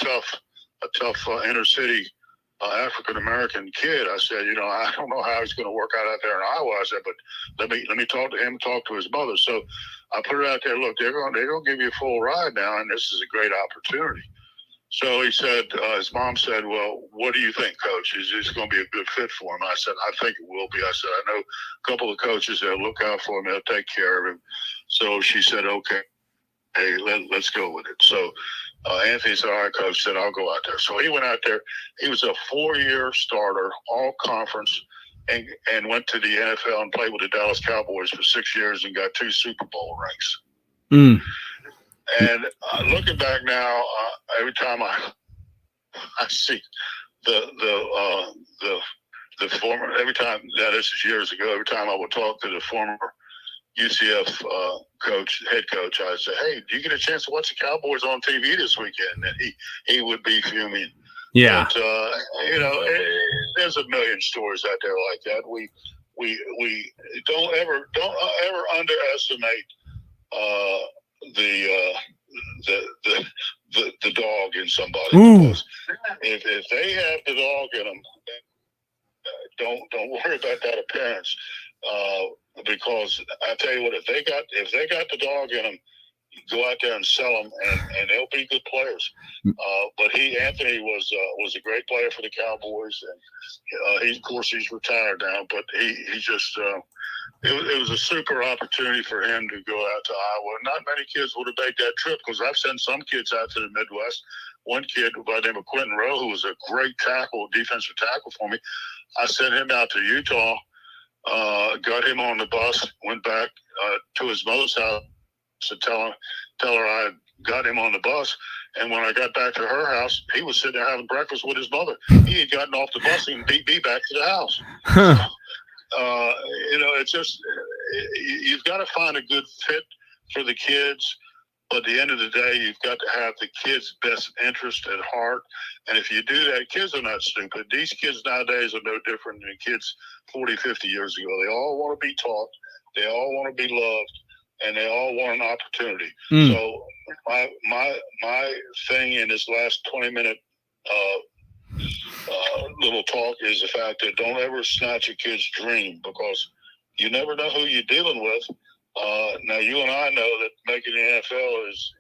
tough inner city African American kid." I said, "I don't know how he's going to work out there in Iowa." I said, "But let me talk to him, talk to his mother." So I put it out there. Look, they're going to give you a full ride now, and this is a great opportunity. So he said, his mom said, "Well, what do you think, Coach? Is this going to be a good fit for him?" I said, "I think it will be." I said, "I know a couple of coaches that'll look out for him. They'll take care of him." So she said, "Okay, hey, let's go with it." So Anthony said, "All right, Coach." Said, "I'll go out there." So he went out there. He was a 4-year starter, all conference, and went to the NFL and played with the Dallas Cowboys for 6 years and got 2 Super Bowl rings. Mm. And looking back now, every time I see the former, every time, this is years ago, every time I would talk to the former UCF head coach, I'd say, "Hey, do you get a chance to watch the Cowboys on TV this weekend?" And he would be fuming. Yeah. But, there's a million stories out there like that. We don't ever underestimate the dog in somebody. Because if they have the dog in them, don't worry about that appearance. Because I tell you what, if they got the dog in them, go out there and sell them, and they'll be good players. But Anthony was a great player for the Cowboys, and of course he's retired now. But he just it was a super opportunity for him to go out to Iowa. Not many kids would have made that trip, because I've sent some kids out to the Midwest. One kid by the name of Quentin Rowe, who was a great defensive tackle for me, I sent him out to Utah, got him on the bus, went back to his mother's house to tell her I got him on the bus. And when I got back to her house, he was sitting there having breakfast with his mother. He had gotten off the bus and beat me back to the house. So, it's just you've got to find a good fit for the kids. But at the end of the day, you've got to have the kids' best interest at heart. And if you do that, kids are not stupid. These kids nowadays are no different than kids 40, 50 years ago. They all want to be taught. They all want to be loved. And they all want an opportunity. So my thing in this last 20-minute little talk is the fact that don't ever snatch a kid's dream, because you never know who you're dealing with. Now, you and I know that making the NFL is,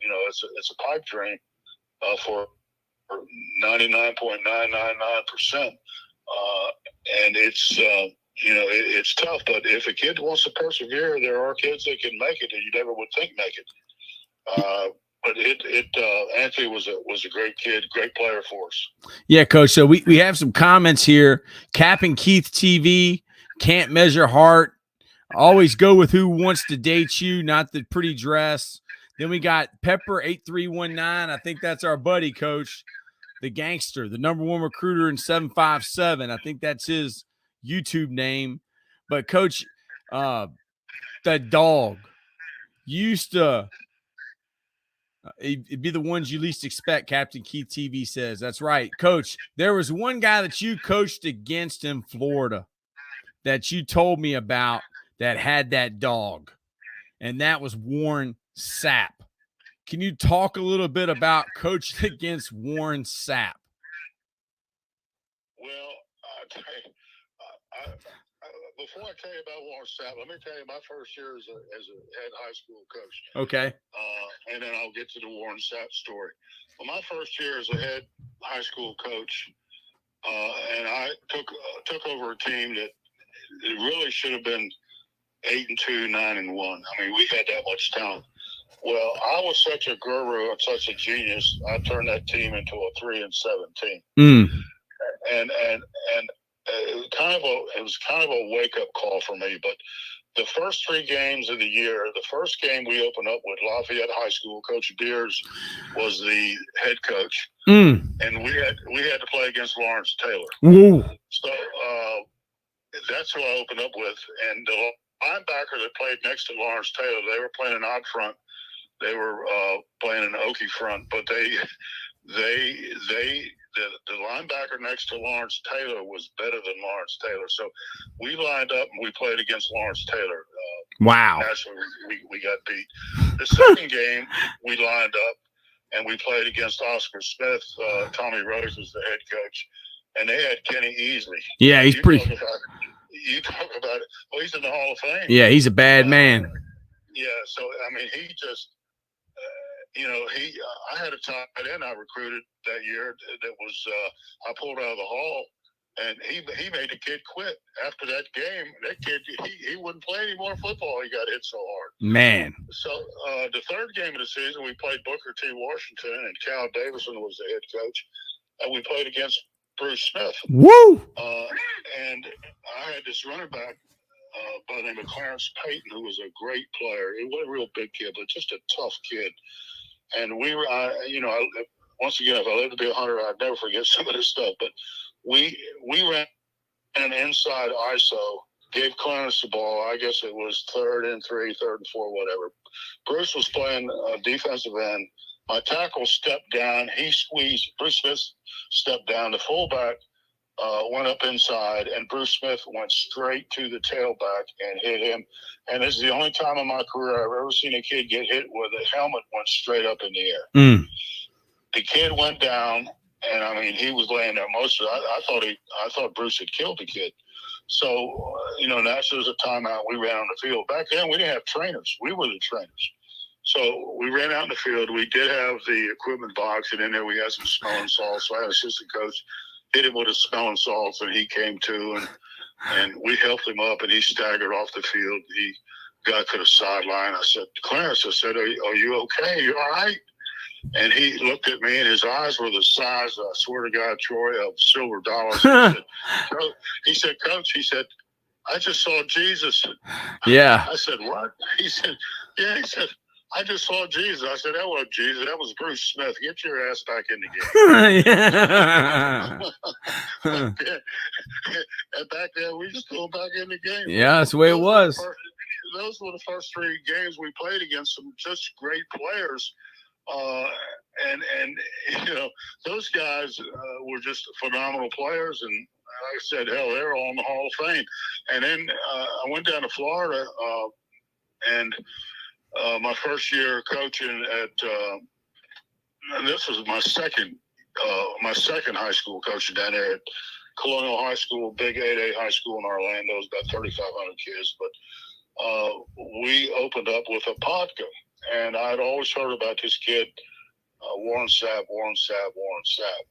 it's a pipe dream for 99.999%. And it's tough. But if a kid wants to persevere, there are kids that can make it that you never would think make it. But Anthony was a great kid, great player for us. Yeah, Coach. So we have some comments here. Cap and Keith TV, can't measure heart. Always go with who wants to date you, not the pretty dress. Then we got Pepper 8319. I think that's our buddy, Coach, the gangster, the #1 recruiter in 757. I think that's his YouTube name. But Coach, that dog used to. It'd be the ones you least expect, Captain Keith TV says. That's right. Coach, there was one guy that you coached against in Florida that you told me about that had that dog, and that was Warren Sapp. Can you talk a little bit about coaching against Warren Sapp? Well, before I tell you about Warren Sapp, let me tell you my first year as a head high school coach. Okay. And then I'll get to the Warren Sapp story. Well, my first year as a head high school coach, and I took over a team that it really should have been 8-2, 9-1. I mean, we had that much talent. Well, I was such a guru and such a genius. I turned that team into a 3-7 team. And it was kind of a wake up call for me. But the first 3 games of the year, the first game we opened up with Lafayette High School. Coach Beers was the head coach, and we had to play against Lawrence Taylor. So that's who I opened up with. And the linebacker that played next to Lawrence Taylor, they were playing an odd front. They were playing an Okie front, but the linebacker next to Lawrence Taylor was better than Lawrence Taylor. So we lined up and we played against Lawrence Taylor. Wow. Nationally, we got beat. The second game, we lined up and we played against Oscar Smith. Tommy Rose was the head coach. And they had Kenny Easley. Yeah, he's pretty. You talk about it. Well, he's in the Hall of Fame. Yeah, he's a bad man. Yeah, so, I mean, he just – I had a tight end I recruited that year that was I pulled out of the Hall, and he made the kid quit after that game. That kid, he wouldn't play any more football. He got hit so hard. Man. So the third game of the season, we played Booker T. Washington, and Cal Davison was the head coach, and we played against Bruce Smith. Woo! And I had this running back by the name of Clarence Payton, who was a great player. He wasn't a real big kid, but just a tough kid. And we were, once again, if I lived to be 100, I'd never forget some of this stuff. But we ran an inside ISO, gave Clarence the ball. I guess it was 3rd and 3, 3rd and 4, whatever. Bruce was playing defensive end. My tackle stepped down. He squeezed. Bruce Smith stepped down. The fullback went up inside, and Bruce Smith went straight to the tailback and hit him. And this is the only time in my career I've ever seen a kid get hit where the helmet went straight up in the air. The kid went down, and I mean, he was laying there most of it. I thought Bruce had killed the kid. So, naturally, was a timeout. We ran on the field. Back then, we didn't have trainers. We were the trainers. So we ran out in the field. We did have the equipment box, and in there we had some smelling salts. So I had an assistant coach hit him with a smelling salts, and he came to, and we helped him up, and he staggered off the field. He got to the sideline. I said, Clarence, are you okay? You all right? And he looked at me, and his eyes were the size, I swear to God, Troy, of silver dollars. He said, Coach, I just saw Jesus. Yeah. I said, what? He said, yeah. He said, I just saw Jesus. I said, that wasn't Jesus. That was Bruce Smith. Get your ass back in the game. And back then, we just go back in the game. Yeah, that's the way it was. Those were the first 3 games we played against some just great players. And those guys were just phenomenal players. And like I said, hell, they're all in the Hall of Fame. And then I went down to Florida, and my first year coaching at and this was my second high school coaching down there at Colonial High School, big 8A high school in Orlando. It was about 3,500 kids. But we opened up with a podcast. And I'd always heard about this kid, Warren Sapp.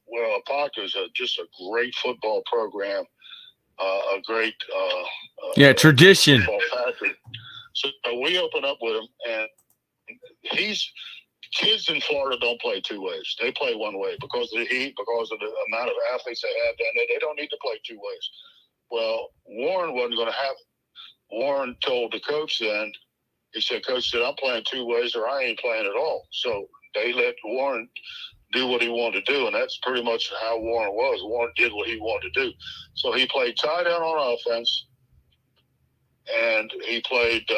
Well, Apopka is just a great football program, a great tradition. So we open up with him, and kids in Florida don't play 2 ways. They play 1 way because of the heat, because of the amount of athletes they have down there. They don't need to play 2 ways. Well, Warren wasn't going to have it. Warren told the coach then, he said, Coach said, I'm playing 2 ways or I ain't playing at all. So they let Warren do what he wanted to do, and that's pretty much how Warren was. Warren did what he wanted to do. So he played tight end on offense, and he played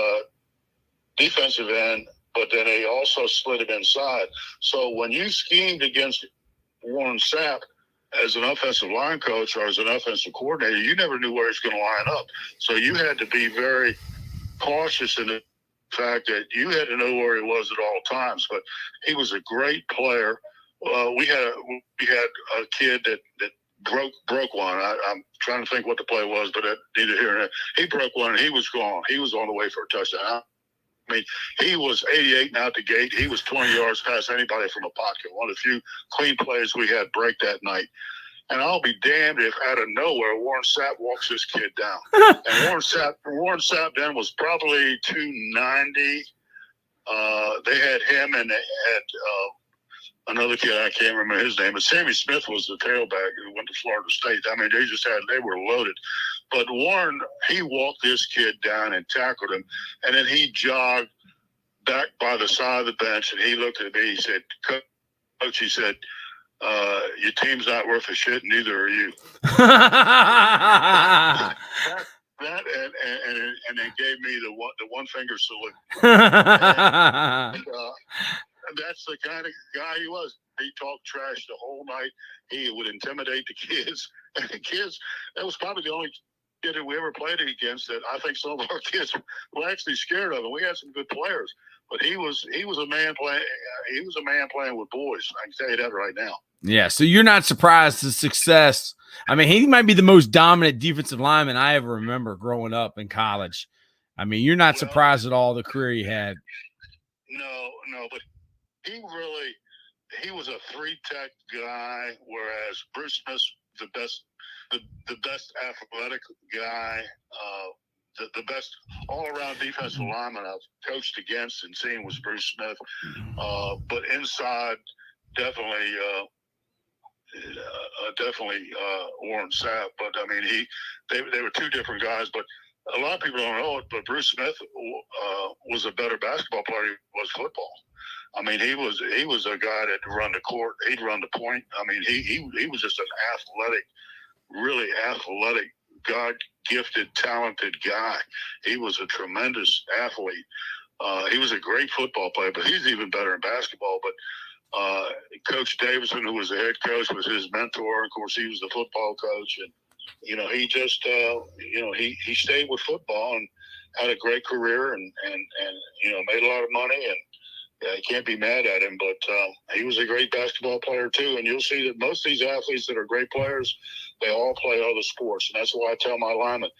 defensive end, but then he also slid him inside. So when you schemed against Warren Sapp as an offensive line coach or as an offensive coordinator, you never knew where he was going to line up. So you had to be very cautious in the fact that you had to know where he was at all times. But he was a great player. We had a kid that broke one. I'm trying to think what the play was, but neither here nor there. He broke one and he was gone. He was on the way for a touchdown. I mean, he was 88 and out the gate. He was 20 yards past anybody from a pocket. One of the few clean plays we had break that night. And I'll be damned if out of nowhere Warren Sapp walks this kid down. And Warren Sapp then was probably 290. They had him and they had another kid, I can't remember his name, but Sammy Smith was the tailback who went to Florida State. I mean, they were loaded. But Warren, he walked this kid down and tackled him, and then he jogged back by the side of the bench, and he looked at me, he said, Coach, he said, your team's not worth a shit, neither are you. That and then gave me the one finger salute. And that's the kind of guy he was. He talked trash the whole night. He would intimidate the kids. And the kids, that was probably the only kid that we ever played against that I think some of our kids were actually scared of him. We had some good players, but he was a man playing. He was a man playing with boys. I can tell you that right now. Yeah, so you're not surprised at success. I mean, he might be the most dominant defensive lineman I ever remember growing up in college. I mean, you're not surprised at all the career he had. No, but he was a 3-tech guy, whereas Bruce Smith's the best athletic guy, the best all-around defensive lineman I've coached against and seen was Bruce Smith. But inside, definitely Warren Sapp. But I mean, they were 2 different guys. But a lot of people don't know it, but Bruce Smith was a better basketball player than he was football. I mean, he was a guy that run the court. He'd run the point. I mean, he was just an really athletic, God-gifted, talented guy. He was a tremendous athlete. He was a great football player, but he's even better in basketball. But Coach Davidson, who was the head coach, was his mentor. Of course, he was the football coach, and he just he stayed with football and had a great career, and made a lot of money, and you can't be mad at him. But he was a great basketball player too. And you'll see that most of these athletes that are great players, they all play other sports, and that's why I tell my linemen,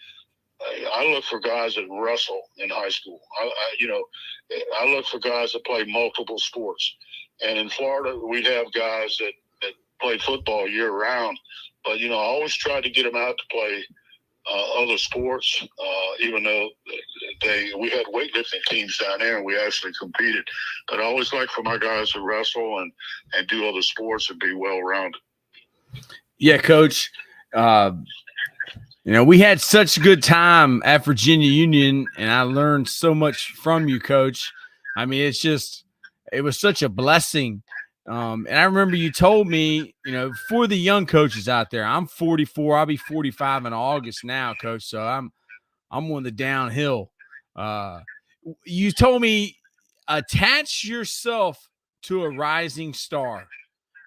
I look for guys that wrestle in high school. I look for guys that play multiple sports. And in Florida, we'd have guys that played football year round. But, I always tried to get them out to play other sports, even though we had weightlifting teams down there and we actually competed. But I always like for my guys to wrestle and do other sports and be well-rounded. Yeah, Coach. We had such a good time at Virginia Union, and I learned so much from you, Coach. I mean, it was such a blessing. And I remember you told me, for the young coaches out there, I'm 44, I'll be 45 in August now, coach. So I'm on the downhill. You told me attach yourself to a rising star.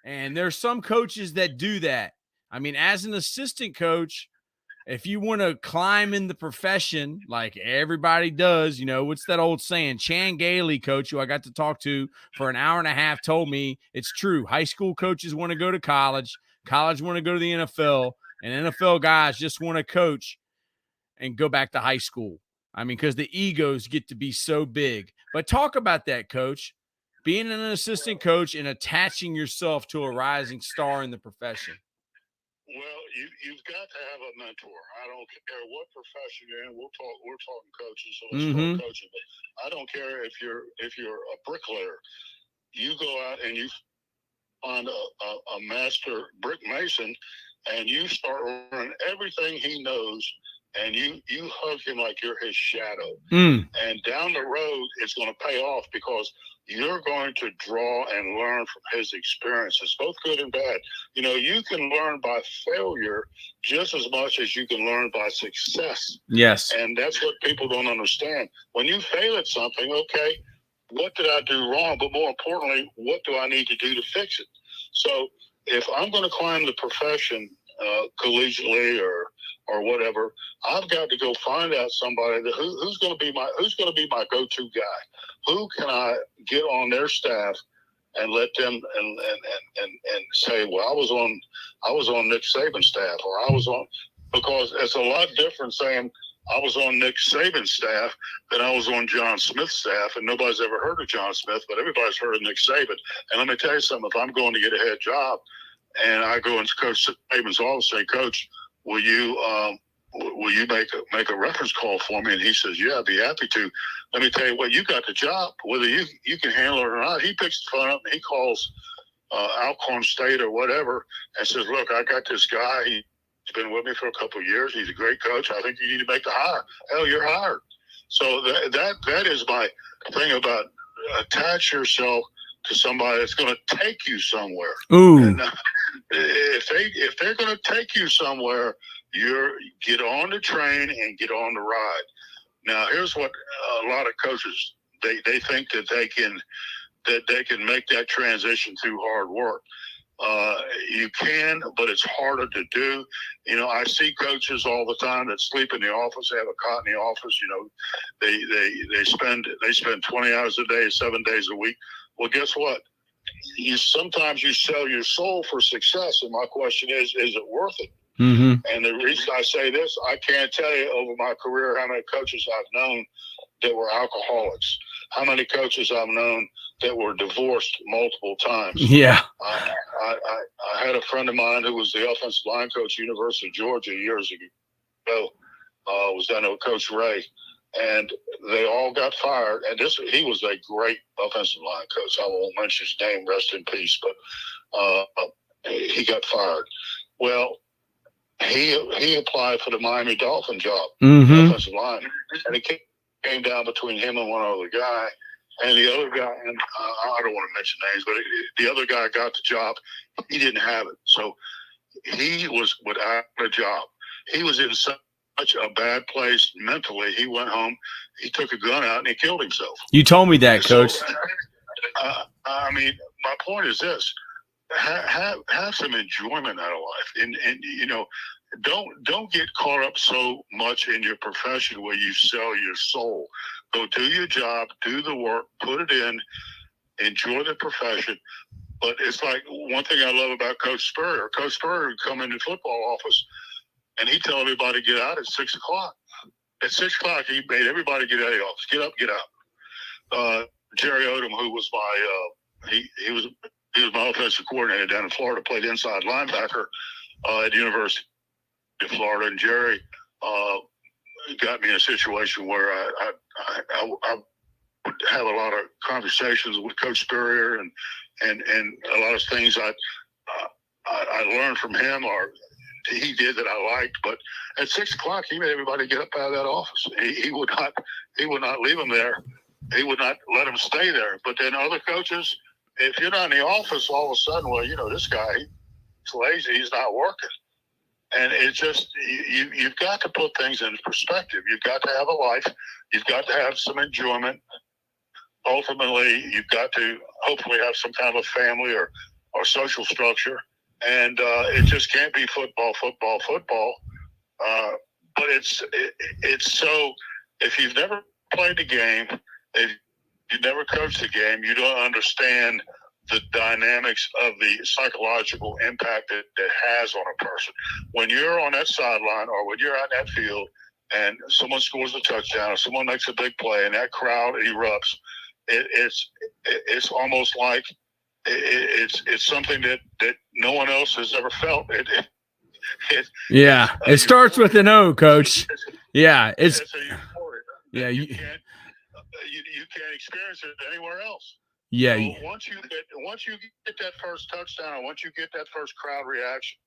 And there's some coaches that do that. I mean, as an assistant coach, if you want to climb in the profession like everybody does, what's that old saying? Chan Gailey, coach, who I got to talk to for an hour and a half, told me it's true. High school coaches want to go to college want to go to the NFL, and NFL guys just want to coach and go back to high school. I mean, because the egos get to be so big. But talk about that, coach. Being an assistant coach and attaching yourself to a rising star in the profession. Well, you've got to have a mentor. I don't care what profession you're in. We're talking coaches, so let's talk coaching. But I don't care if you're a bricklayer. You go out and you find a master brick mason, and you start learning everything he knows, and you hug him like you're his shadow. And down the road, it's going to pay off because you're going to draw and learn from his experiences, both good and bad. You can learn by failure just as much as you can learn by success. Yes. And that's what people don't understand. When you fail at something, okay, what did I do wrong? But more importantly, what do I need to do to fix it? So if I'm going to climb the profession collegiately or whatever, I've got to go find out somebody who's going to be my go-to guy. Who can I get on their staff and let them and say, well, I was on Nick Saban's staff, or because it's a lot different saying I was on Nick Saban's staff than I was on John Smith's staff, and nobody's ever heard of John Smith, but everybody's heard of Nick Saban. And let me tell you something: if I'm going to get a head job, and I go into Coach Saban's office and say, Coach, will you make a reference call for me? And he says, yeah, I'd be happy to. Let me tell you what, you got the job. Whether you can handle it or not, he picks the phone up and he calls Alcorn State or whatever and says, look, I got this guy. He's been with me for a couple of years. He's a great coach. I think you need to make the hire. Hell, you're hired. So that is my thing about attach yourself to somebody that's going to take you somewhere. Ooh. And, if they're going to take you somewhere, get on the train and get on the ride. Now, here's what a lot of coaches they think that they can make that transition through hard work. You can, but it's harder to do. I see coaches all the time that sleep in the office. They have a cot in the office. They spend 20 hours a day, 7 days a week. Well, guess what? Sometimes you sell your soul for success, and my question is it worth it? Mm-hmm. And the reason I say this, I can't tell you over my career how many coaches I've known that were alcoholics, how many coaches I've known that were divorced multiple times. Yeah. I had a friend of mine who was the offensive line coach at University of Georgia years ago. Was down there with Coach Ray, and they all got fired. And he was a great offensive line coach. I won't mention his name, rest in peace, but he got fired. Well, he applied for the Miami Dolphin job, offensive line, and it came down between him and one other guy. And the other guy, and I don't want to mention names, but the other guy got the job. He didn't have it. So he was without a job. He was in such a bad place mentally. He went home, he took a gun out, and he killed himself. You told me that, Coach. So, I mean, my point is this. Have some enjoyment out of life. And don't get caught up so much in your profession where you sell your soul. Go do your job, do the work, put it in, enjoy the profession. But it's like one thing I love about Coach Spurrier. Coach Spurrier would come in the football office and he'd tell everybody to get out at 6 o'clock. At 6 o'clock, he made everybody get out of the office. Get up, get out. Jerry Odom, who was he was my offensive coordinator down in Florida, played inside linebacker at the University of Florida. And Jerry got me in a situation where I would have a lot of conversations with Coach Spurrier and a lot of things I learned from him or he did that I liked. But at 6 o'clock, he made everybody get up out of that office. He would not leave them there he would not let him stay there. But then other coaches, if you're not in the office, all of a sudden, well, this guy, he's lazy, he's not working. And it's just, you've got to put things in perspective. You've got to have a life. You've got to have some enjoyment. Ultimately, you've got to hopefully have some kind of a family or social structure. And it just can't be football. But it's so, if you've never played the game, if you've never coached the game, you don't understand the dynamics of the psychological impact that has on a person. When you're on that sideline or when you're out in that field and someone scores a touchdown or someone makes a big play and that crowd erupts, it's almost like it's something that no one else has ever felt. It starts with an O, Coach. Yeah, it's a euphoria. Yeah, you can't experience it anywhere else. Yeah. So once you get that first touchdown, once you get that first crowd reaction,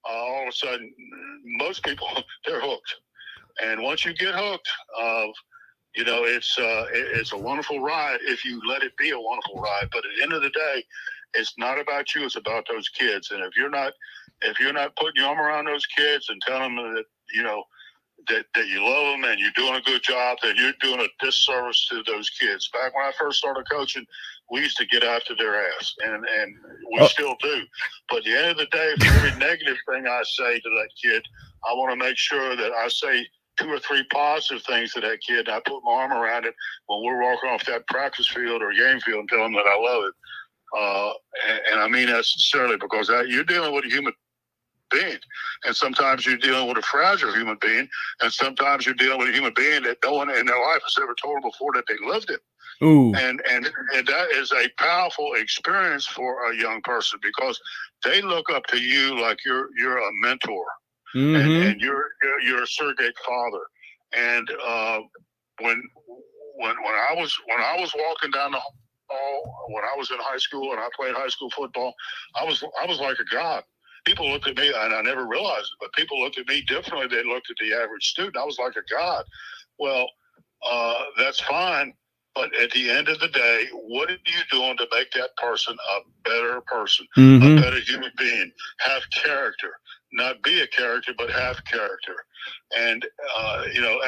all of a sudden, most people, they're hooked. And once you get hooked, it's a wonderful ride if you let it be a wonderful ride. But at the end of the day, it's not about you; it's about those kids. And if you're not putting your arm around those kids and telling them that that you love them and you're doing a good job, then you're doing a disservice to those kids. Back when I first started coaching, we used to get after their ass, and we still do. But at the end of the day, for every negative thing I say to that kid, I want to make sure that I say 2 or 3 positive things to that kid. I put my arm around it when we're walking off that practice field or game field and tell them that I love it. And I mean that sincerely, because you're dealing with a human being, and sometimes you're dealing with a fragile human being, and sometimes you're dealing with a human being that no one in their life has ever told them before that they loved him. Ooh. And that is a powerful experience for a young person, because they look up to you like you're a mentor, and you're a surrogate father. And when I was walking down the hall when I was in high school and I played high school football, I was like a god. People looked at me, and I never realized it, but people looked at me differently. They looked at the average student. I was like a god. Well, that's fine. But at the end of the day, what are you doing to make that person a better person, a better human being, have character, not be a character, but have character? And,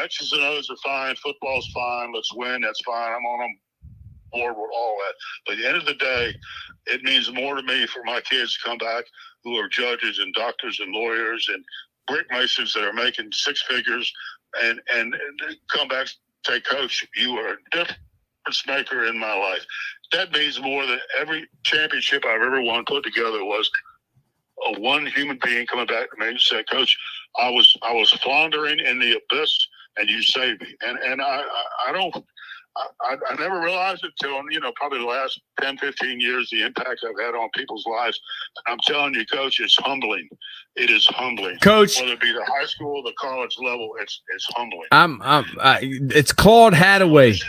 X's and O's are fine. Football's fine. Let's win. That's fine. I'm on board with all that. But at the end of the day, it means more to me for my kids to come back who are judges and doctors and lawyers and brick masons that are making 6 figures and come back and say, Coach, you are a difference maker in my life. That means more than every championship I've ever won put together was a one human being coming back to me and said, Coach, I was floundering in the abyss and you saved me. And I never realized it until, probably the last 10, 15 years, the impact I've had on people's lives. I'm telling you, Coach, it's humbling. It is humbling. Coach, whether it be the high school or the college level, it's humbling. It's Claude Hadaway.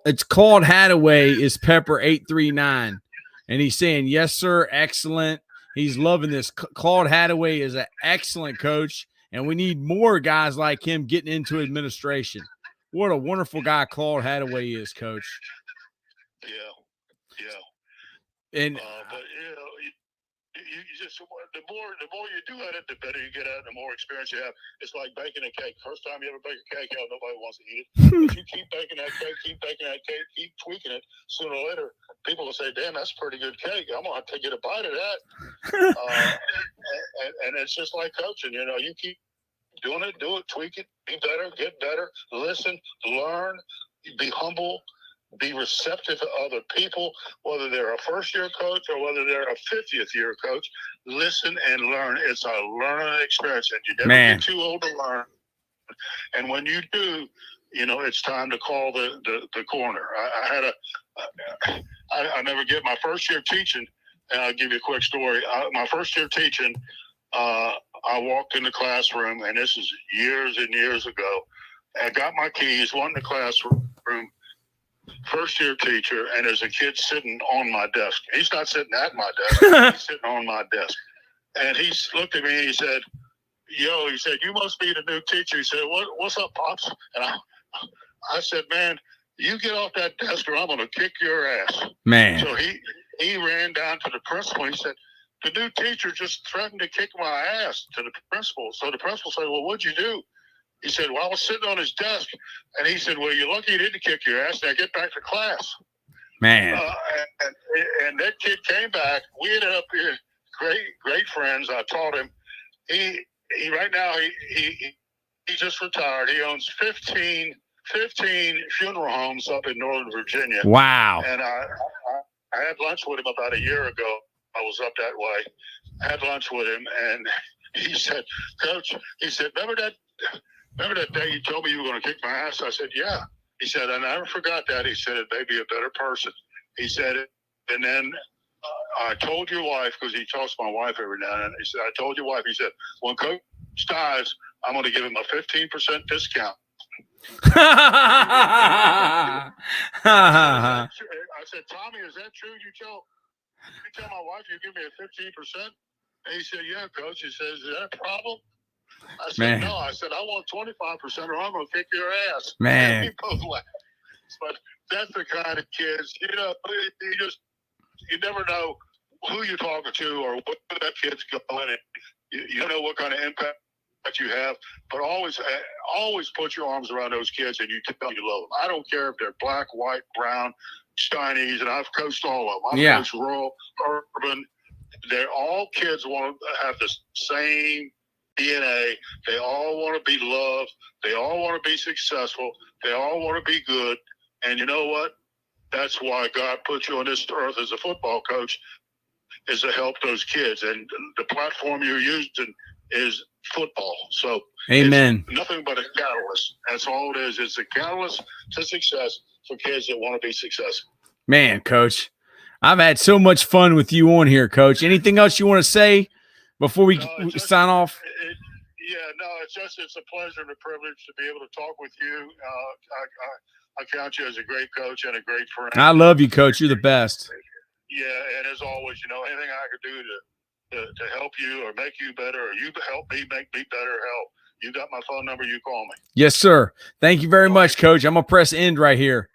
It's Claude Hadaway is Pepper 839. And he's saying, yes, sir, excellent. He's loving this. Claude Hadaway is an excellent coach, and we need more guys like him getting into administration. What a wonderful guy Claude Hadaway is, Coach. Yeah. And but you just the more you do at it, the better you get at it, the more experience you have. It's like baking a cake. First time you ever bake a cake, nobody wants to eat it. But you keep baking that cake, keep tweaking it. Sooner or later, people will say, "Damn, that's pretty good cake. I'm gonna have to get a bite of that." And it's just like coaching. You keep doing it, tweak it, be better, get better, listen, learn, be humble, be receptive to other people, whether they're a first-year coach or whether they're a 50th-year coach. Listen and learn. It's a learning experience, and you never get too old to learn. And when you do, it's time to call the corner. I never get my first year teaching, and I'll give you a quick story. My first year teaching, I walked in the classroom, and this is years and years ago. I got my keys, went in the classroom, first year teacher, and there's a kid sitting on my desk. He's not sitting at my desk. He's sitting on my desk. And he looked at me and he said, he said, you must be the new teacher. He said, what's up, Pops? And I said, man, you get off that desk or I'm going to kick your ass. Man. So he ran down to the principal. He said, the new teacher just threatened to kick my ass to the principal. So the principal said, well, what'd you do? He said, well, I was sitting on his desk. And he said, well, you're lucky he didn't kick your ass. Now get back to class. Man. And that kid came back. We ended up being great friends. I taught him. He right now, he just retired. He owns 15 funeral homes up in Northern Virginia. Wow. And I had lunch with him about a year ago. I was up that way. I had lunch with him, and he said, Coach, he said, remember that day you told me you were going to kick my ass? I said, yeah. He said, I never forgot that. He said, it made me a better person. He said it. And then I told your wife, because he talks to my wife every now and then. He said, I told your wife, he said, when Coach dies, I'm going to give him a 15% discount. I said, Tommy, is that true? You tell my wife you give me a 15%? And he said, yeah, Coach. He says, is that a problem? I said, Man. no. I said, I want 25% or I'm going to kick your ass. Man. He both laughed. But that's the kind of kids, you never know who you're talking to or what that kid's going. You don't know what kind of impact you have, but always put your arms around those kids and you tell them you love them. I don't care if they're black, white, brown, Chinese, and I've coached all of them. I've coached rural, urban. They're all kids want to have the same DNA. They all want to be loved. They all want to be successful. They all want to be good. And you know what? That's why God put you on this earth as a football coach, is to help those kids. And the platform you're using is football. So amen. It's nothing but a catalyst. That's all it is. It's a catalyst to success for kids that want to be successful. Man, Coach, I've had so much fun with you on here, Coach. Anything else you want to say before we sign off? It's a pleasure and a privilege to be able to talk with you. I count you as a great coach and a great friend. I love you, Coach. You're the best. Yeah, and as always, anything I could do to help you or make you better, or you help me make me better, help. You got my phone number. You call me. Yes, sir. Thank you very much, Coach. I'm going to press end right here.